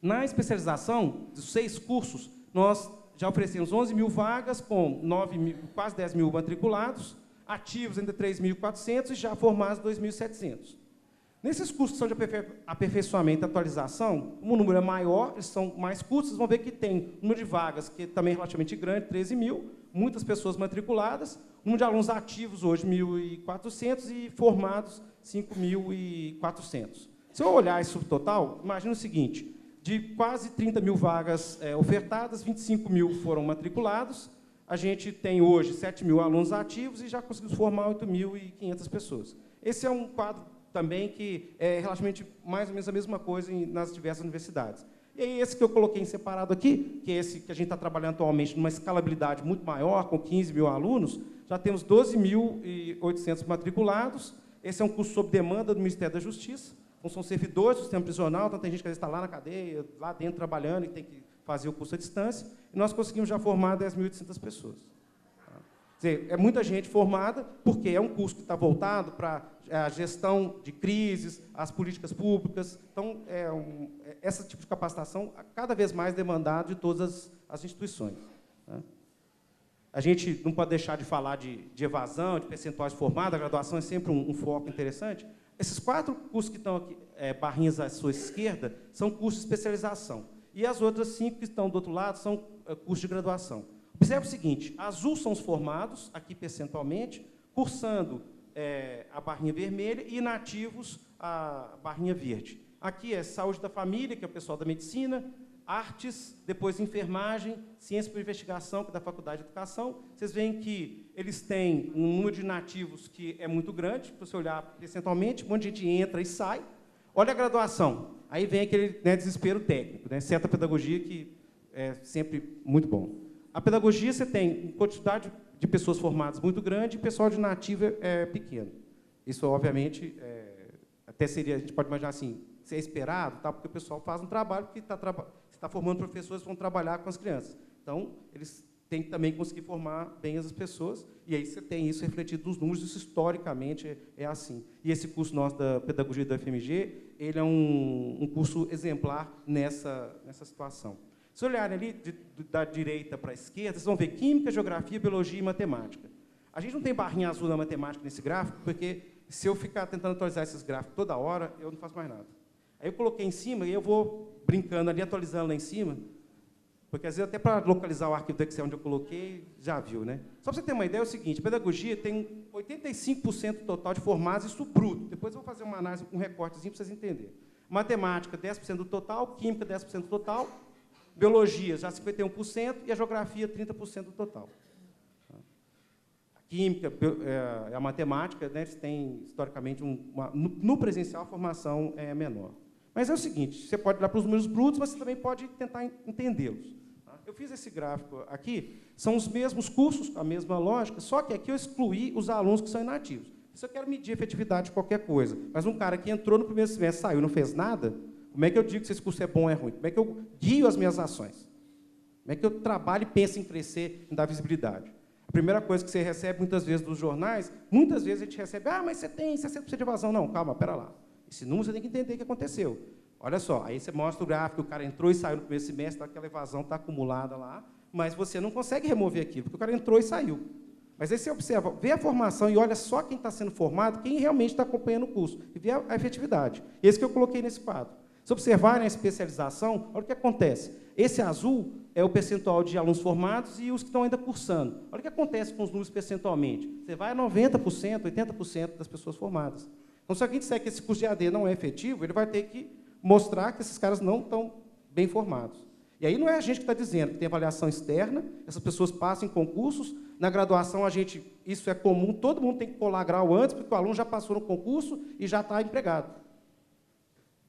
Na especialização dos 6 cursos, nós já oferecemos 11 mil vagas, com quase 10 mil matriculados, ativos ainda 3.400 e já formados 2.700. Nesses cursos que são de aperfeiçoamento e atualização, como o número é maior, eles são mais curtos, vocês vão ver que tem um número de vagas que também é relativamente grande, 13 mil, muitas pessoas matriculadas, o número de alunos ativos hoje 1.400 e formados 5.400. Se eu olhar esse subtotal, imagina o seguinte: de quase 30 mil vagas ofertadas, 25 mil foram matriculados, a gente tem hoje 7 mil alunos ativos e já conseguimos formar 8.500 pessoas. Esse é um quadro também que é relativamente mais ou menos a mesma coisa nas diversas universidades. E aí esse que eu coloquei em separado aqui, que é esse que a gente está trabalhando atualmente numa escalabilidade muito maior, com 15 mil alunos, já temos 12.800 matriculados. Esse é um curso sob demanda do Ministério da Justiça. Então, são servidores do sistema prisional, então tem gente que às vezes está lá na cadeia, lá dentro trabalhando e tem que fazer o curso à distância. E nós conseguimos já formar 10.800 pessoas. Quer dizer, é muita gente formada, porque é um curso que está voltado para a gestão de crises, as políticas públicas. Então, esse tipo de capacitação é cada vez mais demandado de todas as instituições. A gente não pode deixar de falar de evasão, de percentuais formados, a graduação é sempre um foco interessante. Esses 4 cursos que estão aqui, barrinhas à sua esquerda, são cursos de especialização. E as outras 5 que estão do outro lado são cursos de graduação. Observe o seguinte: azul são os formados, aqui percentualmente, cursando a barrinha vermelha, e inativos a barrinha verde. Aqui é saúde da família, que é o pessoal da medicina, artes, depois enfermagem, ciência para investigação, que é da Faculdade de Educação. Vocês veem que eles têm um número de inativos que é muito grande, se você olhar percentualmente, um monte de gente entra e sai. Olha a graduação, aí vem aquele desespero técnico, certa pedagogia que é sempre muito bom. A pedagogia, você tem uma quantidade de pessoas formadas muito grande e o pessoal de inativo é pequeno. Isso, obviamente, até seria, a gente pode imaginar assim, ser esperado, tá? Porque o pessoal faz um trabalho que está formando professores que vão trabalhar com as crianças. Então, eles têm que também conseguir formar bem as pessoas, e aí você tem isso refletido nos números, isso historicamente é assim. E esse curso nosso da pedagogia da FMG, ele é um curso exemplar nessa situação. Se olharem ali da direita para a esquerda, vocês vão ver química, geografia, biologia e matemática. A gente não tem barrinha azul na matemática nesse gráfico, porque se eu ficar tentando atualizar esses gráficos toda hora, eu não faço mais nada. Aí eu coloquei em cima e eu vou brincando ali, atualizando lá em cima, porque às vezes até para localizar o arquivo do Excel onde eu coloquei, já viu, né? Só para você ter uma ideia, é o seguinte: a pedagogia tem 85% total de formados, isso bruto. Depois eu vou fazer uma análise, um recortezinho para vocês entenderem. Matemática, 10% do total, química, 10% do total, biologia, já 51%, e a geografia, 30% do total. A química, a matemática, eles têm, historicamente, no presencial, a formação é menor. Mas é o seguinte: você pode olhar para os números brutos, mas você também pode tentar entendê-los. Eu fiz esse gráfico aqui, são os mesmos cursos, com a mesma lógica, só que aqui eu excluí os alunos que são inativos. Se eu quero medir a efetividade de qualquer coisa, mas um cara que entrou no primeiro semestre, saiu, não fez nada, como é que eu digo se esse curso é bom ou é ruim? Como é que eu guio as minhas ações? Como é que eu trabalho e penso em crescer, em dar visibilidade? A primeira coisa que você recebe, muitas vezes, dos jornais, muitas vezes a gente recebe: mas você tem 60% de evasão. Não, calma, pera lá. Esse número você tem que entender o que aconteceu. Olha só, aí você mostra o gráfico, o cara entrou e saiu no primeiro semestre, aquela evasão está acumulada lá, mas você não consegue remover aquilo, porque o cara entrou e saiu. Mas aí você observa, vê a formação e olha só quem está sendo formado, quem realmente está acompanhando o curso, e vê a efetividade. Esse que eu coloquei nesse quadro. Se observarem a especialização, olha o que acontece. Esse azul é o percentual de alunos formados e os que estão ainda cursando. Olha o que acontece com os números percentualmente. Você vai a 90%, 80% das pessoas formadas. Então, se alguém disser que esse curso de AD não é efetivo, ele vai ter que mostrar que esses caras não estão bem formados. E aí não é a gente que está dizendo, que tem avaliação externa, essas pessoas passam em concursos, na graduação isso é comum, todo mundo tem que colar grau antes, porque o aluno já passou no concurso e já está empregado.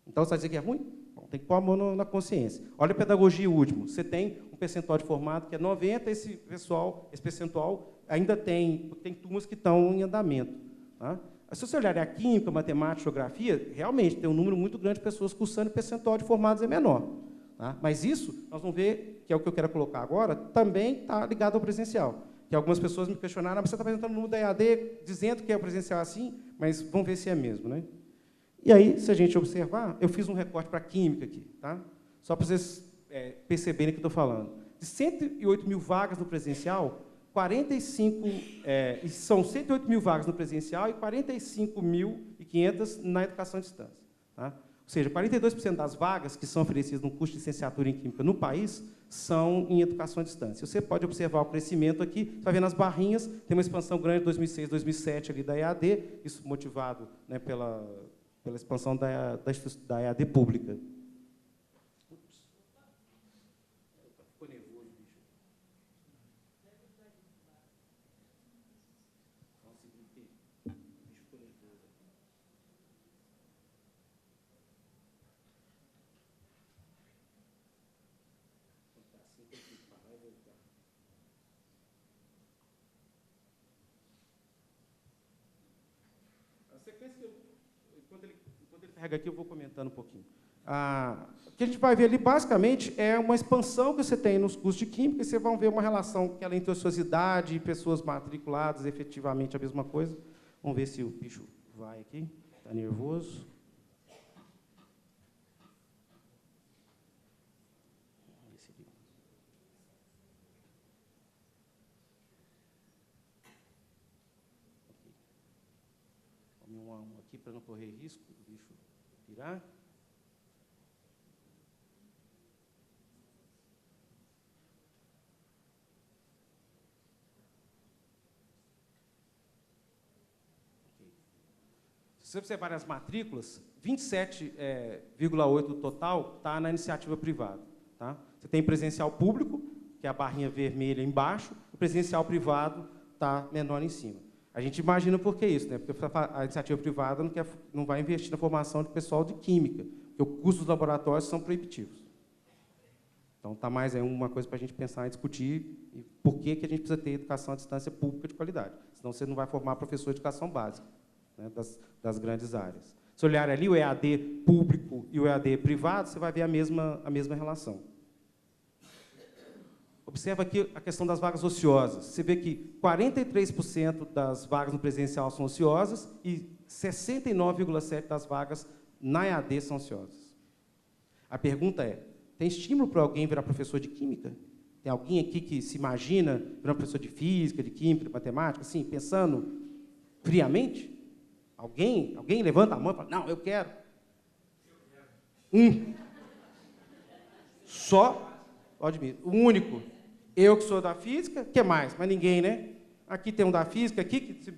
Então, você vai dizer que é ruim? Bom, tem que pôr a mão na consciência. Olha a pedagogia último. Você tem um percentual de formado que é 90%, esse percentual ainda tem turmas que estão em andamento. Tá? Se você olhar a química, matemática, geografia, realmente tem um número muito grande de pessoas cursando e o percentual de formados é menor. Tá? Mas isso, nós vamos ver, que é o que eu quero colocar agora, também está ligado ao presencial. Que algumas pessoas me questionaram, você está apresentando o número da EAD, dizendo que é o presencial assim, mas vamos ver se é mesmo. Né? E aí, se a gente observar, eu fiz um recorte para a química aqui, tá? Só para vocês perceberem o que eu estou falando. De 108 mil vagas no presencial, são 108 mil vagas no presencial e 45.500 na educação à distância. Tá? Ou seja, 42% das vagas que são oferecidas no curso de licenciatura em Química no país são em educação à distância. Você pode observar o crescimento aqui, você vai ver nas barrinhas, tem uma expansão grande de 2006, 2007 ali da EAD, isso motivado, né, pela expansão da EAD pública. Ficou nervoso, bicho. A sequência, enquanto ele carrega aqui, eu vou comentando um pouquinho. O que a gente vai ver ali, basicamente, é uma expansão que você tem nos cursos de Química, e você vai ver uma relação que ela entre ociosidade e pessoas matriculadas, efetivamente a mesma coisa. Vamos ver se o bicho vai aqui. Está nervoso. Um aqui para não correr risco do bicho virar. Se você observar as matrículas, 27,8% do total está na iniciativa privada. Tá? Você tem presencial público, que é a barrinha vermelha embaixo, o presencial privado está menor em cima. A gente imagina por que isso, né? Porque a iniciativa privada não vai investir na formação de pessoal de química, porque os custos dos laboratórios são proibitivos. Então, está mais aí uma coisa para a gente pensar e discutir por que a gente precisa ter educação à distância pública de qualidade. Senão, você não vai formar professor de educação básica, né, das grandes áreas. Se olhar ali o EAD público e o EAD privado, você vai ver a mesma relação. Observa aqui a questão das vagas ociosas. Você vê que 43% das vagas no presencial são ociosas e 69,7% das vagas na EAD são ociosas. A pergunta é, tem estímulo para alguém virar professor de Química? Tem alguém aqui que se imagina virar professor de Física, de Química, de Matemática, assim, pensando friamente? Alguém levanta a mão e fala, não, eu quero. Só, pode vir, o único. Eu que sou da Física, o que mais? Mas ninguém, né? Aqui tem um da Física, aqui, que se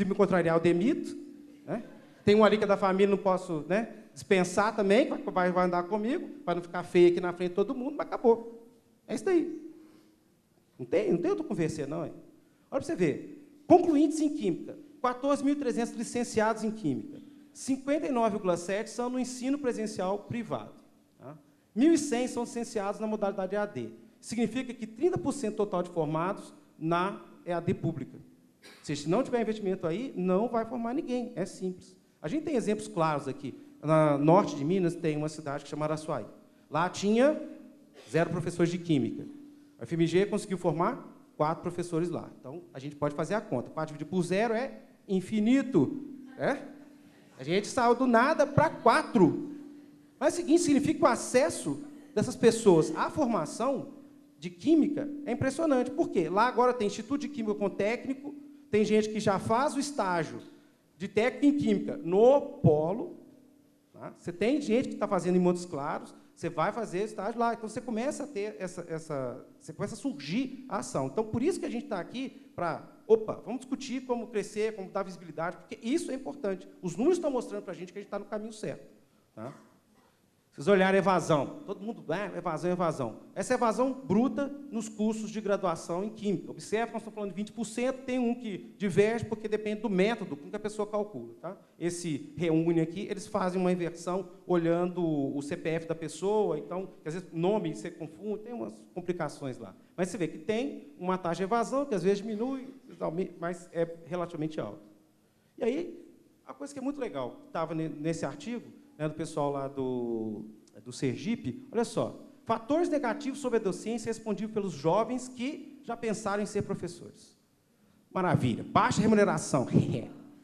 me contrariar, eu demito. Né? Tem um ali que é da família, não posso, né, dispensar também, que vai andar comigo, para não ficar feio aqui na frente de todo mundo, mas acabou. É isso daí. Não tem outra conversa, não. Hein? Olha para você ver. Concluintes em Química. 14.300 licenciados em Química. 59,7% são no ensino presencial privado. Tá? 1.100 são licenciados na modalidade EAD. Significa que 30% total de formados na EAD pública. Ou seja, se não tiver investimento aí, não vai formar ninguém. É simples. A gente tem exemplos claros aqui. Na norte de Minas tem uma cidade que chama Araçuaí. Lá tinha 0 professores de Química. A FMG conseguiu formar 4 professores lá. Então, a gente pode fazer a conta. 4 dividido por 0 é infinito. É? A gente saiu do nada para 4. Mas o seguinte, significa que o acesso dessas pessoas à formação de Química é impressionante. Por quê? Lá agora tem Instituto de Química com técnico, tem gente que já faz o estágio de técnico em Química no polo. Tá? Você tem gente que está fazendo em Montes Claros, você vai fazer estágio lá. Então, você começa a ter você começa a surgir a ação. Então, por isso que a gente está aqui para, vamos discutir como crescer, como dar visibilidade, porque isso é importante. Os números estão mostrando para a gente que a gente está no caminho certo. Tá? Vocês olharem evasão, todo mundo, evasão, evasão. Essa evasão bruta nos cursos de graduação em Química. Observe que nós estamos falando de 20%, tem um que diverge, porque depende do método com que a pessoa calcula. Tá? Esse reúne aqui, eles fazem uma inversão olhando o CPF da pessoa, então, às vezes, nome você confunde, tem umas complicações lá. Mas você vê que tem uma taxa de evasão, que às vezes diminui, mas é relativamente alta. E aí, a coisa que é muito legal, estava nesse artigo, do pessoal lá do Sergipe, olha só, fatores negativos sobre a docência respondidos pelos jovens que já pensaram em ser professores. Maravilha. Baixa remuneração.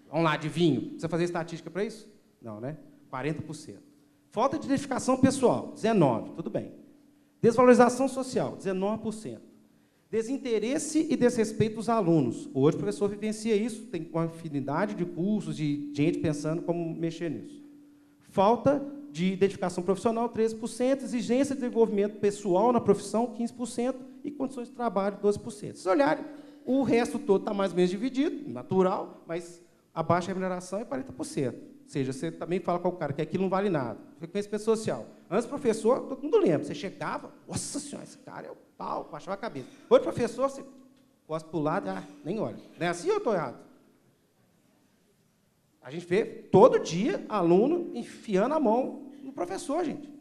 Vamos lá, adivinho. Precisa fazer estatística para isso? Não, né? 40%. Falta de identificação pessoal, 19%. Tudo bem. Desvalorização social, 19%. Desinteresse e desrespeito dos alunos. Hoje o professor vivencia isso, tem uma infinidade de cursos, de gente pensando como mexer nisso. Falta de identificação profissional, 13%, exigência de desenvolvimento pessoal na profissão, 15%, e condições de trabalho, 12%. Se vocês olharem, o resto todo está mais ou menos dividido, natural, mas a baixa remuneração é 40%. Ou seja, você também fala com o cara que aquilo não vale nada. Reconhecimento social. Antes, professor, todo mundo lembra, você chegava, nossa senhora, esse cara é o pau, baixava a cabeça. Hoje, professor, você gosta para o lado, nem olha. Não é assim ou eu estou errado? A gente vê todo dia aluno enfiando a mão no professor, gente.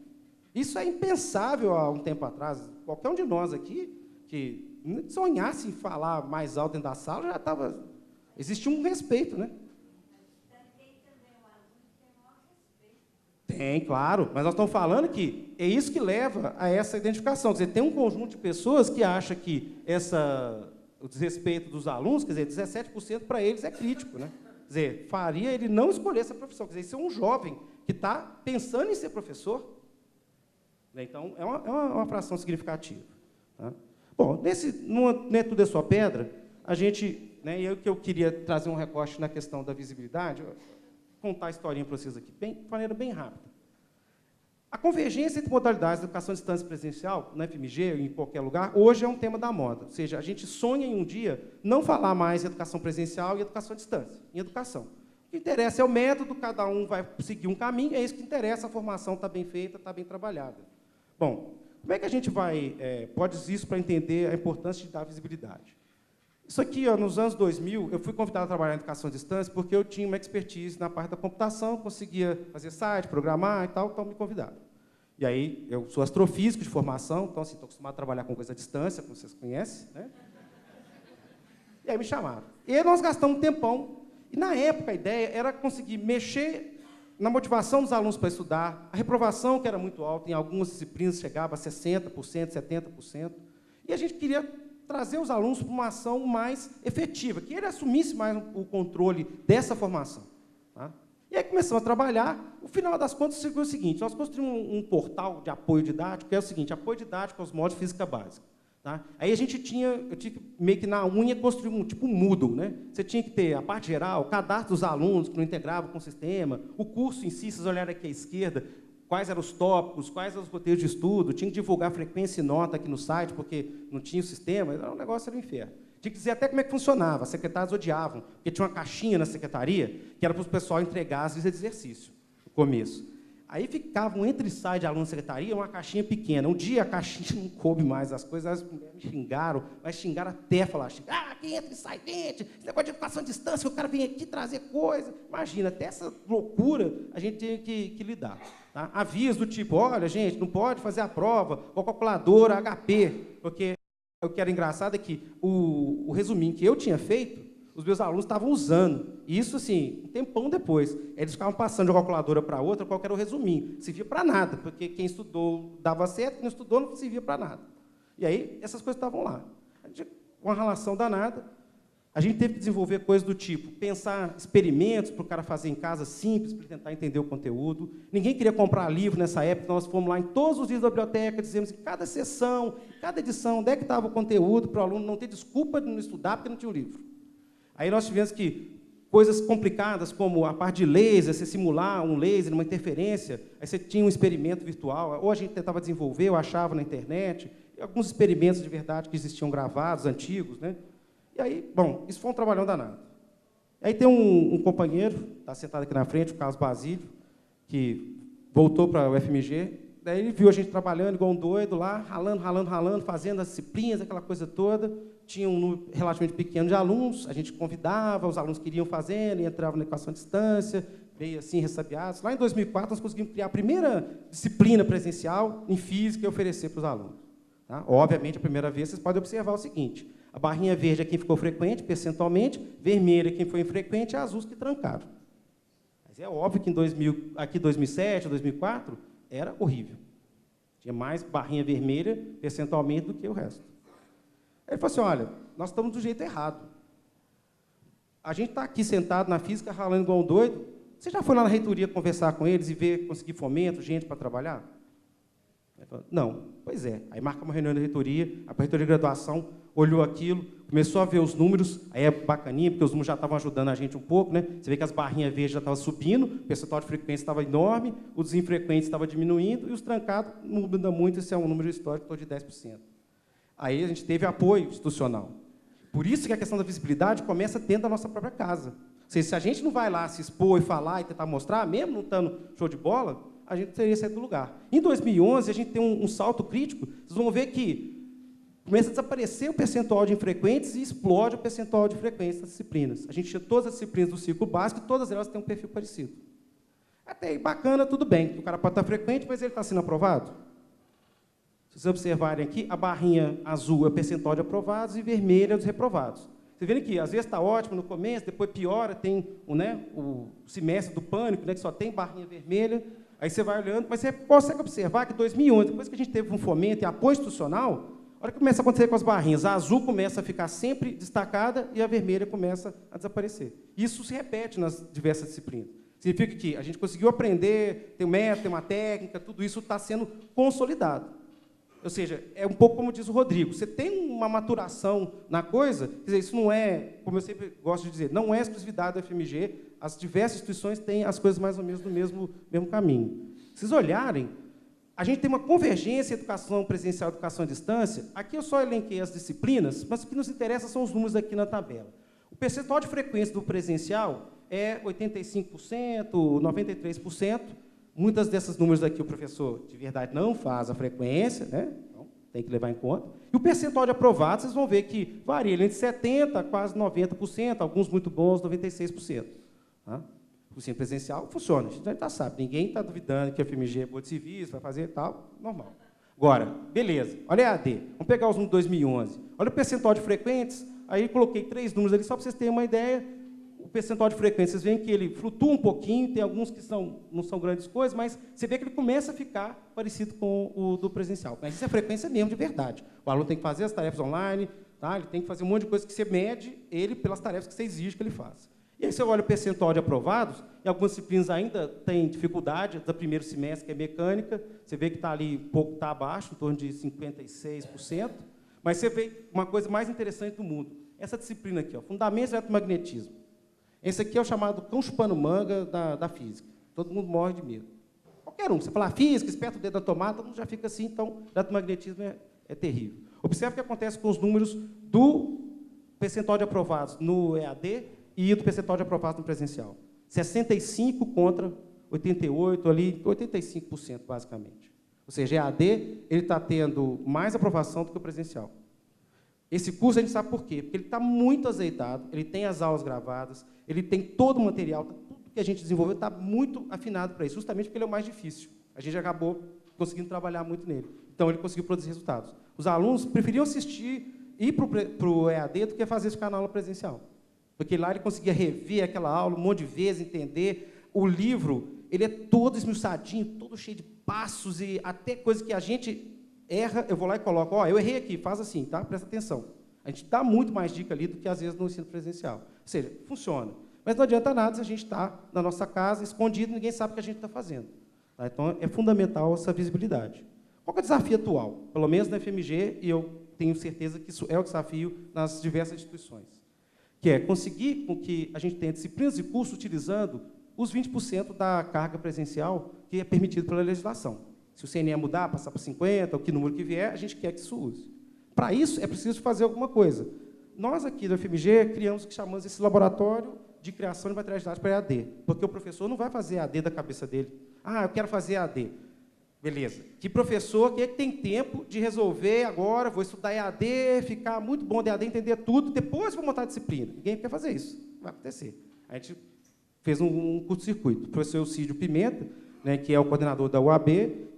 Isso é impensável há um tempo atrás. Qualquer um de nós aqui que sonhasse em falar mais alto dentro da sala já estava... Existia um respeito, né? Tem, claro, mas nós estamos falando que é isso que leva a essa identificação. Quer dizer, tem um conjunto de pessoas que acha que o desrespeito dos alunos, quer dizer, 17% para eles é crítico, né? Quer dizer, faria ele não escolher essa profissão. Quer dizer, isso é um jovem que está pensando em ser professor. Então, é uma fração significativa. Tá? Bom, não é tudo é só pedra, a gente, né, eu queria trazer um recorte na questão da visibilidade, contar a historinha para vocês aqui, de maneira bem rápida. A convergência entre modalidades de educação à distância presencial, na FMG, ou em qualquer lugar, hoje é um tema da moda. Ou seja, a gente sonha em um dia não falar mais em educação presencial e educação à distância, em educação. O que interessa é o método, cada um vai seguir um caminho, é isso que interessa, a formação está bem feita, está bem trabalhada. Bom, como é que a gente pode usar isso para entender a importância de dar visibilidade? Isso aqui, nos anos 2000, eu fui convidado a trabalhar em educação à distância porque eu tinha uma expertise na parte da computação, conseguia fazer site, programar e tal, então me convidaram. E aí, eu sou astrofísico de formação, então, assim, estou acostumado a trabalhar com coisa à distância, como vocês conhecem, né? E aí me chamaram. E aí nós gastamos um tempão, e na época a ideia era conseguir mexer na motivação dos alunos para estudar, a reprovação, que era muito alta, em algumas disciplinas chegava a 60%, 70%, e a gente queria trazer os alunos para uma ação mais efetiva, que ele assumisse mais o controle dessa formação. Tá? E aí começamos a trabalhar. No final das contas, foi o seguinte, nós construímos um portal de apoio didático, que é o seguinte, apoio didático aos modos de física básica. Tá? Aí eu tive que, meio que na unha, construir um Moodle. Né? Você tinha que ter a parte geral, o cadastro dos alunos, que não integrava com o sistema, o curso em si, vocês olharem aqui à esquerda, quais eram os tópicos, quais eram os roteiros de estudo, tinha que divulgar frequência e nota aqui no site, porque não tinha o sistema, o negócio era um inferno. Tinha que dizer até como é que funcionava, as secretárias odiavam, porque tinha uma caixinha na secretaria, que era para o pessoal entregar as listas de exercício, no começo. Aí ficavam entre sai de aluno e secretaria uma caixinha pequena. Um dia a caixinha não coube mais as coisas, as mulheres me xingaram, mas xingaram até falar, quem entra e sai dente, esse negócio de educação à distância, o cara vem aqui trazer coisa. Imagina, até essa loucura a gente tem que lidar. Tá? Avisos do tipo, olha, gente, não pode fazer a prova, ou calculadora HP, porque o que era engraçado é que o resuminho que eu tinha feito, os meus alunos estavam usando. E isso, assim, um tempão depois. Eles ficavam passando de uma calculadora para outra, qual era o resuminho. Não servia para nada, porque quem estudou dava certo, quem não estudou não servia para nada. E aí, essas coisas estavam lá. Com uma relação danada, a gente teve que desenvolver coisas do tipo, pensar experimentos para o cara fazer em casa, simples, para tentar entender o conteúdo. Ninguém queria comprar livro nessa época, nós fomos lá em todos os livros da biblioteca, dizemos que cada sessão, cada edição, onde é que estava o conteúdo, para o aluno não ter desculpa de não estudar porque não tinha o livro. Aí nós tivemos que, coisas complicadas, como a parte de laser, você simular um laser, uma interferência, aí você tinha um experimento virtual, ou a gente tentava desenvolver, ou achava na internet, alguns experimentos de verdade que existiam gravados, antigos, né? E aí, bom, isso foi um trabalhão danado. Aí tem um companheiro, está sentado aqui na frente, o Carlos Basílio, que voltou para o UFMG, daí ele viu a gente trabalhando igual um doido lá, ralando, fazendo as disciplinas, aquela coisa toda. Tinha um número relativamente pequeno de alunos, a gente convidava, os alunos queriam fazendo, e entravam na equação à distância, veio assim, ressabiados. Lá em 2004, nós conseguimos criar a primeira disciplina presencial em física e oferecer para os alunos. Tá? Obviamente, a primeira vez, vocês podem observar o seguinte: a barrinha verde é quem ficou frequente, percentualmente, vermelha é quem foi infrequente, e azul que trancaram. Mas é óbvio que aqui 2007, 2004, era horrível. Tinha mais barrinha vermelha, percentualmente, do que o resto. Aí ele falou assim, olha, nós estamos do jeito errado. A gente está aqui sentado na física, ralando igual um doido. Você já foi lá na reitoria conversar com eles e ver, conseguir fomento, gente para trabalhar? Ele falou, não. Pois é. Aí marca uma reunião da reitoria, a reitoria de graduação olhou aquilo, começou a ver os números, aí é bacaninha, porque os números já estavam ajudando a gente um pouco, né? Você vê que as barrinhas verdes já estavam subindo, o percentual de frequência estava enorme, os infrequentes estavam diminuindo, e os trancados não muda muito, esse é um número histórico de 10%. Aí a gente teve apoio institucional. Por isso que a questão da visibilidade começa dentro da nossa própria casa. Ou seja, se a gente não vai lá se expor e falar e tentar mostrar, mesmo não estando show de bola, a gente teria saído do lugar. Em 2011, a gente tem um salto crítico, vocês vão ver que começa a desaparecer o percentual de infrequentes e explode o percentual de frequência das disciplinas. A gente tinha todas as disciplinas do ciclo básico e todas elas têm um perfil parecido. Até aí, bacana, tudo bem. O cara pode estar frequente, mas ele está sendo aprovado? Se vocês observarem aqui, a barrinha azul é o percentual de aprovados e vermelha é dos reprovados. Vocês verem que, às vezes, está ótimo no começo, depois piora, tem o semestre do pânico, né, que só tem barrinha vermelha, aí você vai olhando, mas você consegue observar que em 2011, depois que a gente teve um fomento e apoio institucional, a hora que começa a acontecer com as barrinhas, a azul começa a ficar sempre destacada e a vermelha começa a desaparecer. Isso se repete nas diversas disciplinas. Significa que a gente conseguiu aprender, tem um método, tem uma técnica, tudo isso está sendo consolidado. Ou seja, é um pouco como diz o Rodrigo, você tem uma maturação na coisa, quer dizer, isso não é, como eu sempre gosto de dizer, não é exclusividade da FMG, as diversas instituições têm as coisas mais ou menos no mesmo caminho. Se vocês olharem, a gente tem uma convergência educação presencial e educação à distância. Aqui eu só elenquei as disciplinas, mas o que nos interessa são os números aqui na tabela. O percentual de frequência do presencial é 85%, 93%. Muitas desses números aqui o professor, de verdade, não faz a frequência, né? Então, tem que levar em conta. E o percentual de aprovados, vocês vão ver que varia entre 70% a quase 90%, alguns muito bons, 96%. Tá? O ensino presencial funciona, a gente já sabe, ninguém está duvidando que a FMG é boa de civis, vai fazer tal, normal. Agora, beleza, olha a EAD, vamos pegar os números de 2011. Olha o percentual de frequentes, aí coloquei 3 números ali, só para vocês terem uma ideia. O percentual de frequência, vocês veem que ele flutua um pouquinho, tem alguns que não são grandes coisas, mas você vê que ele começa a ficar parecido com o do presencial. Mas isso é frequência mesmo, de verdade. O aluno tem que fazer as tarefas online, tá? Ele tem que fazer um monte de coisa que você mede ele pelas tarefas que você exige que ele faça. E aí você olha o percentual de aprovados, e algumas disciplinas ainda têm dificuldade, do primeiro semestre, que é mecânica, você vê que está ali, pouco está abaixo, em torno de 56%, mas você vê uma coisa mais interessante do mundo. Essa disciplina aqui, ó, Fundamentos do Eletromagnetismo. Esse aqui é o chamado cão chupando manga da física. Todo mundo morre de medo. Qualquer um. Você fala física, espeta o dedo na tomada, todo mundo já fica assim, então, o eletromagnetismo é terrível. Observe o que acontece com os números do percentual de aprovados no EAD e do percentual de aprovados no presencial. 65 contra 88, ali, 85%, basicamente. Ou seja, EAD ele está tendo mais aprovação do que o presencial. Esse curso a gente sabe por quê? Porque ele está muito azeitado, ele tem as aulas gravadas, ele tem todo o material, tudo que a gente desenvolveu está muito afinado para isso, justamente porque ele é o mais difícil. A gente acabou conseguindo trabalhar muito nele. Então, ele conseguiu produzir resultados. Os alunos preferiam assistir, ir para o EAD do que fazer isso na aula presencial. Porque lá ele conseguia rever aquela aula um monte de vezes, entender. O livro ele é todo esmiuçadinho, todo cheio de passos e até coisas que a gente erra, eu vou lá e coloco, ó, eu errei aqui, faz assim, tá? Presta atenção. A gente dá muito mais dica ali do que, às vezes, no ensino presencial. Ou seja, funciona. Mas não adianta nada se a gente está na nossa casa, escondido, ninguém sabe o que a gente está fazendo. Tá? Então, é fundamental essa visibilidade. Qual é o desafio atual? Pelo menos na FMG, e eu tenho certeza que isso é o desafio nas diversas instituições. Que é conseguir com que a gente tenha disciplinas e cursos utilizando os 20% da carga presencial que é permitido pela legislação. Se o CNE mudar, passar para 50%, ou que número que vier, a gente quer que isso use. Para isso, é preciso fazer alguma coisa. Nós, aqui da FMG, criamos o que chamamos esse laboratório de criação de materiais didáticos para EAD, porque o professor não vai fazer EAD da cabeça dele. Ah, eu quero fazer EAD. Beleza. Que professor que tem tempo de resolver agora, vou estudar EAD, ficar muito bom de EAD, entender tudo, depois vou montar a disciplina. Ninguém quer fazer isso. Não vai acontecer. A gente fez um curto-circuito. O professor Elcídio Pimenta, né, que é o coordenador da UAB,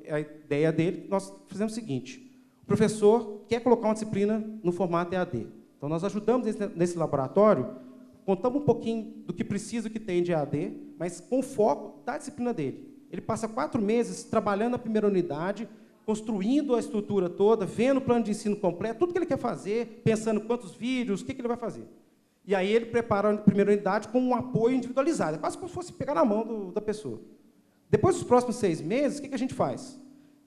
a ideia dele, nós fizemos o seguinte: o professor quer colocar uma disciplina no formato EAD. Então, nós ajudamos nesse laboratório, contamos um pouquinho do que precisa, o que tem de EAD, mas com foco da disciplina dele. Ele passa 4 meses trabalhando a primeira unidade, construindo a estrutura toda, vendo o plano de ensino completo, tudo que ele quer fazer, pensando quantos vídeos, o que ele vai fazer. E aí ele prepara a primeira unidade com um apoio individualizado, é quase como se fosse pegar na mão da pessoa. Depois dos próximos 6 meses, o que a gente faz?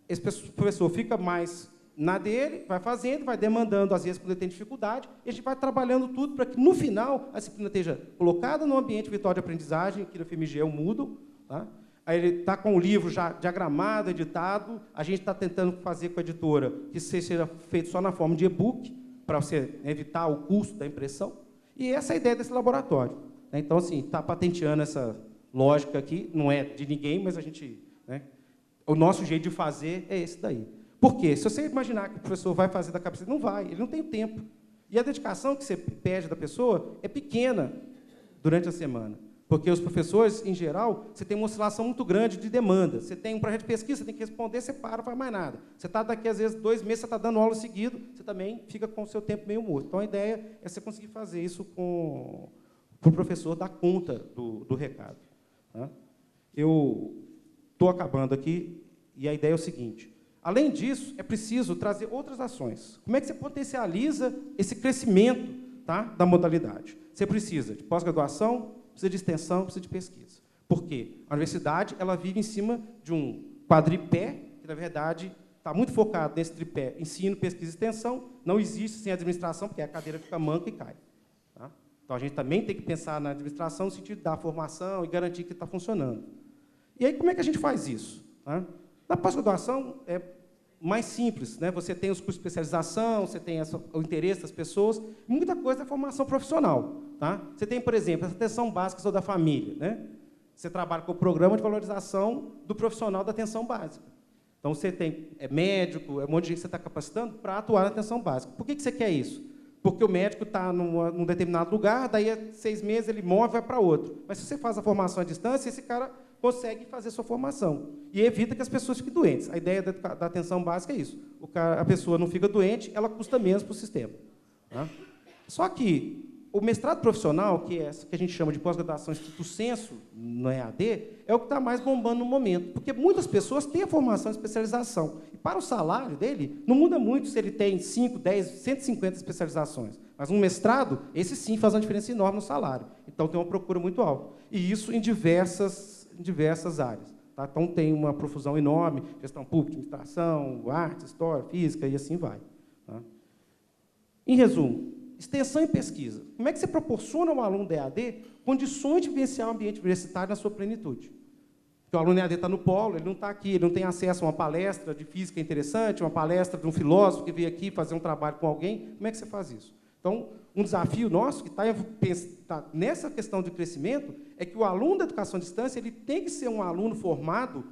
Esse professor fica mais na dele, vai fazendo, vai demandando, às vezes, quando ele tem dificuldade, e a gente vai trabalhando tudo para que, no final, a disciplina esteja colocada no ambiente virtual de aprendizagem, que no FMG é o Moodle, tá? Aí ele está com o livro já diagramado, editado, a gente está tentando fazer com a editora que seja feito só na forma de e-book, para você evitar o custo da impressão, e essa é a ideia desse laboratório. Né? Então, assim, está patenteando essa lógica aqui, não é de ninguém, mas a gente... Né, o nosso jeito de fazer é esse daí. Por quê? Se você imaginar que o professor vai fazer da cabeça, não vai, ele não tem tempo. E a dedicação que você pede da pessoa é pequena durante a semana. Porque os professores, em geral, você tem uma oscilação muito grande de demanda. Você tem um projeto de pesquisa, você tem que responder, você para, não faz mais nada. Você está daqui, às vezes, 2 meses, você está dando aula seguido, você também fica com o seu tempo meio morto. Então, a ideia é você conseguir fazer isso para o professor dar conta do recado. Tá? Eu estou acabando aqui, e a ideia é o seguinte: além disso, é preciso trazer outras ações. Como é que você potencializa esse crescimento, tá, da modalidade? Você precisa de pós-graduação, precisa de extensão, precisa de pesquisa. Por quê? A universidade ela vive em cima de um quadripé, que, na verdade, está muito focado nesse tripé: ensino, pesquisa e extensão. Não existe sem administração, porque a cadeira fica manca e cai. Tá? Então, a gente também tem que pensar na administração no sentido de dar formação e garantir que está funcionando. E aí, como é que a gente faz isso? Tá? Na pós-graduação, é mais simples, né? Você tem os cursos de especialização, você tem o interesse das pessoas, muita coisa é formação profissional. Tá? Você tem, por exemplo, essa atenção básica da família. Né? Você trabalha com o programa de valorização do profissional da atenção básica. Então, você tem médico, um monte de gente que você está capacitando para atuar na atenção básica. Por que você quer isso? Porque o médico está num determinado lugar, daí a 6 meses ele move e vai para outro. Mas se você faz a formação à distância, esse cara consegue fazer sua formação e evita que as pessoas fiquem doentes. A ideia da atenção básica é isso. A pessoa não fica doente, ela custa menos para o sistema. Tá? Só que o mestrado profissional, que é essa que a gente chama de pós-graduação estricto sensu, no EAD, é o que está mais bombando no momento, porque muitas pessoas têm a formação de especialização. E para o salário dele, não muda muito se ele tem 5, 10, 150 especializações. Mas um mestrado, esse sim faz uma diferença enorme no salário. Então, tem uma procura muito alta. E isso em diversas áreas. Tá? Então, tem uma profusão enorme: gestão pública, administração, arte, história, física, e assim vai. Tá? Em resumo, extensão e pesquisa. Como é que você proporciona ao aluno da EAD condições de vivenciar o ambiente universitário na sua plenitude? Porque o aluno da EAD está no polo, ele não está aqui, ele não tem acesso a uma palestra de física interessante, uma palestra de um filósofo que veio aqui fazer um trabalho com alguém. Como é que você faz isso? Então, um desafio nosso, que está nessa questão de crescimento, é que o aluno da educação à distância ele tem que ser um aluno formado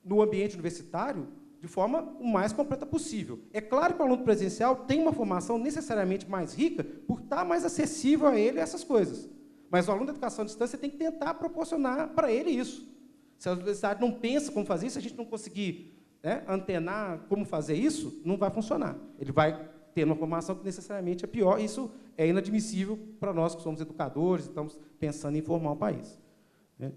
no ambiente universitário de forma o mais completa possível. É claro que o aluno presencial tem uma formação necessariamente mais rica por estar mais acessível a ele essas coisas. Mas o aluno da educação à distância tem que tentar proporcionar para ele isso. Se a universidade não pensa como fazer isso, se a gente não conseguir, né, antenar como fazer isso, não vai funcionar. Ele vai ter uma formação que necessariamente é pior. Isso é inadmissível para nós que somos educadores e estamos pensando em formar um país. Né?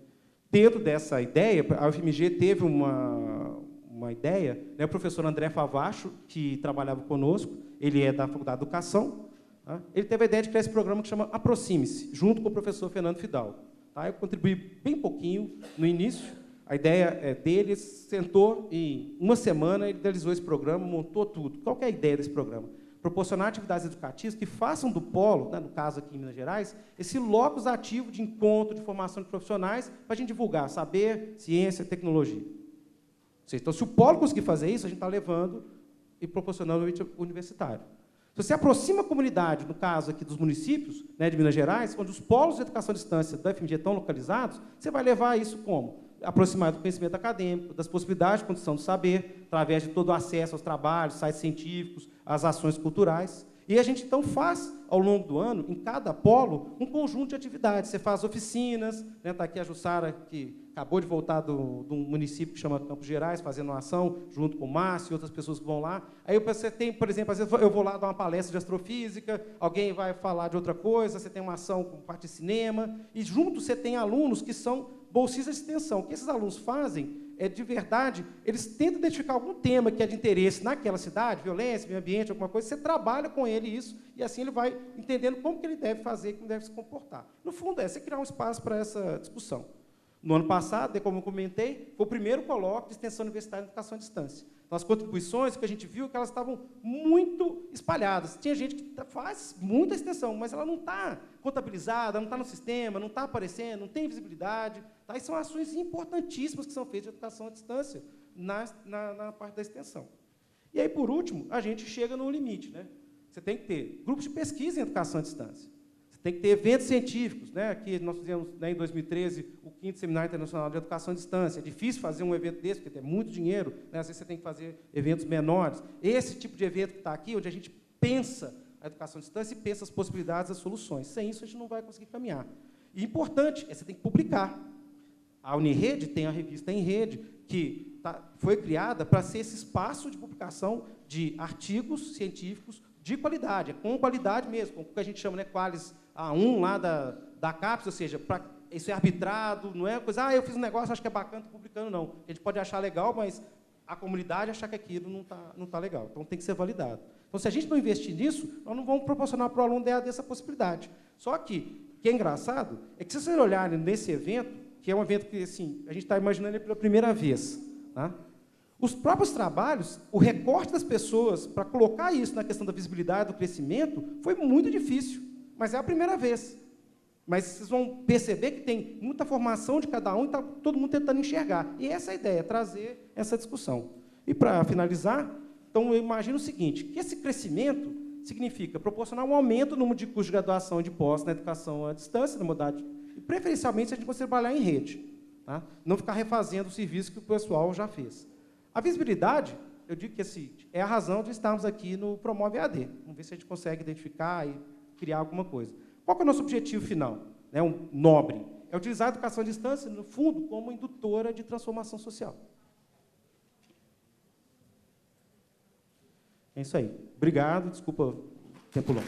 Dentro dessa ideia, a UFMG teve uma ideia, né? O professor André Favacho, que trabalhava conosco, ele é da Faculdade de Educação, tá? Ele teve a ideia de criar esse programa que chama Aproxime-se, junto com o professor Fernando Fidalgo. Tá? Eu contribuí bem pouquinho no início. A ideia dele, sentou e, em uma semana, ele idealizou esse programa, montou tudo. Qual que é a ideia desse programa? Proporcionar atividades educativas que façam do polo, né, no caso aqui em Minas Gerais, esse locus ativo de encontro, de formação de profissionais, para a gente divulgar saber, ciência, tecnologia. Então, se o polo conseguir fazer isso, a gente está levando e proporcionando o ambiente universitário. Se você aproxima a comunidade, no caso aqui dos municípios, né, de Minas Gerais, onde os polos de educação à distância da UFMG estão localizados, você vai levar isso como? aproximar do conhecimento acadêmico, das possibilidades de construção do saber, através de todo o acesso aos trabalhos, sites científicos, às ações culturais. E a gente, então, faz, ao longo do ano, em cada polo, um conjunto de atividades. Você faz oficinas, né? Está aqui a Jussara, que acabou de voltar de um município que chama Campos Gerais, fazendo uma ação, junto com o Márcio e outras pessoas que vão lá. Aí você tem, por exemplo, às vezes eu vou lá dar uma palestra de astrofísica, alguém vai falar de outra coisa, você tem uma ação com parte de cinema, e junto você tem alunos que são bolsistas de extensão. O que esses alunos fazem é, de verdade, eles tentam identificar algum tema que é de interesse naquela cidade, violência, meio ambiente, alguma coisa, você trabalha com ele isso, e assim ele vai entendendo como que ele deve fazer, como deve se comportar. No fundo, é você criar um espaço para essa discussão. No ano passado, como eu comentei, foi o primeiro colóquio de extensão universitária de educação à distância. Então, as contribuições que a gente viu, que elas estavam muito espalhadas. Tinha gente que faz muita extensão, mas ela não está contabilizada, não está no sistema, não está aparecendo, não tem visibilidade. Tá? E são ações importantíssimas que são feitas de educação à distância na parte da extensão. E aí, por último, a gente chega no limite, né? Você tem que ter grupos de pesquisa em educação à distância. Tem que ter eventos científicos, né? Aqui nós fizemos, né, em 2013, o 5º Seminário Internacional de Educação à Distância. É difícil fazer um evento desse, porque tem muito dinheiro, né? Às vezes você tem que fazer eventos menores. Esse tipo de evento que está aqui, onde a gente pensa a educação à distância e pensa as possibilidades, as soluções. Sem isso, a gente não vai conseguir caminhar. E importante, você tem que publicar. A Unirede tem a revista Em Rede, que foi criada para ser esse espaço de publicação de artigos científicos de qualidade, com qualidade mesmo, com o que a gente chama, né, Qualis A1 lá da CAPES, ou seja, isso é arbitrado, não é coisa, eu fiz um negócio, acho que é bacana, estou publicando, não. A gente pode achar legal, mas a comunidade achar que aquilo não tá legal. Então, tem que ser validado. Então, se a gente não investir nisso, nós não vamos proporcionar para o aluno dessa possibilidade. Só que, o que é engraçado, é que se vocês olharem nesse evento, que é um evento que, assim, a gente está imaginando ele pela primeira vez, tá? Os próprios trabalhos, o recorte das pessoas para colocar isso na questão da visibilidade, do crescimento, foi muito difícil, mas é a primeira vez. Mas vocês vão perceber que tem muita formação de cada um e está todo mundo tentando enxergar. E essa é a ideia, trazer essa discussão. E, para finalizar, então, eu imagino o seguinte, que esse crescimento significa proporcionar um aumento no número de cursos de graduação e de pós na educação à distância, na modalidade, e, preferencialmente, se a gente conseguir trabalhar em rede. Tá? Não ficar refazendo o serviço que o pessoal já fez. A visibilidade, eu digo que assim, é a razão de estarmos aqui no Promove EAD. Vamos ver se a gente consegue identificar e criar alguma coisa. Qual que é o nosso objetivo final? É um nobre. É utilizar a educação à distância, no fundo, como indutora de transformação social. É isso aí. Obrigado, desculpa o tempo longo.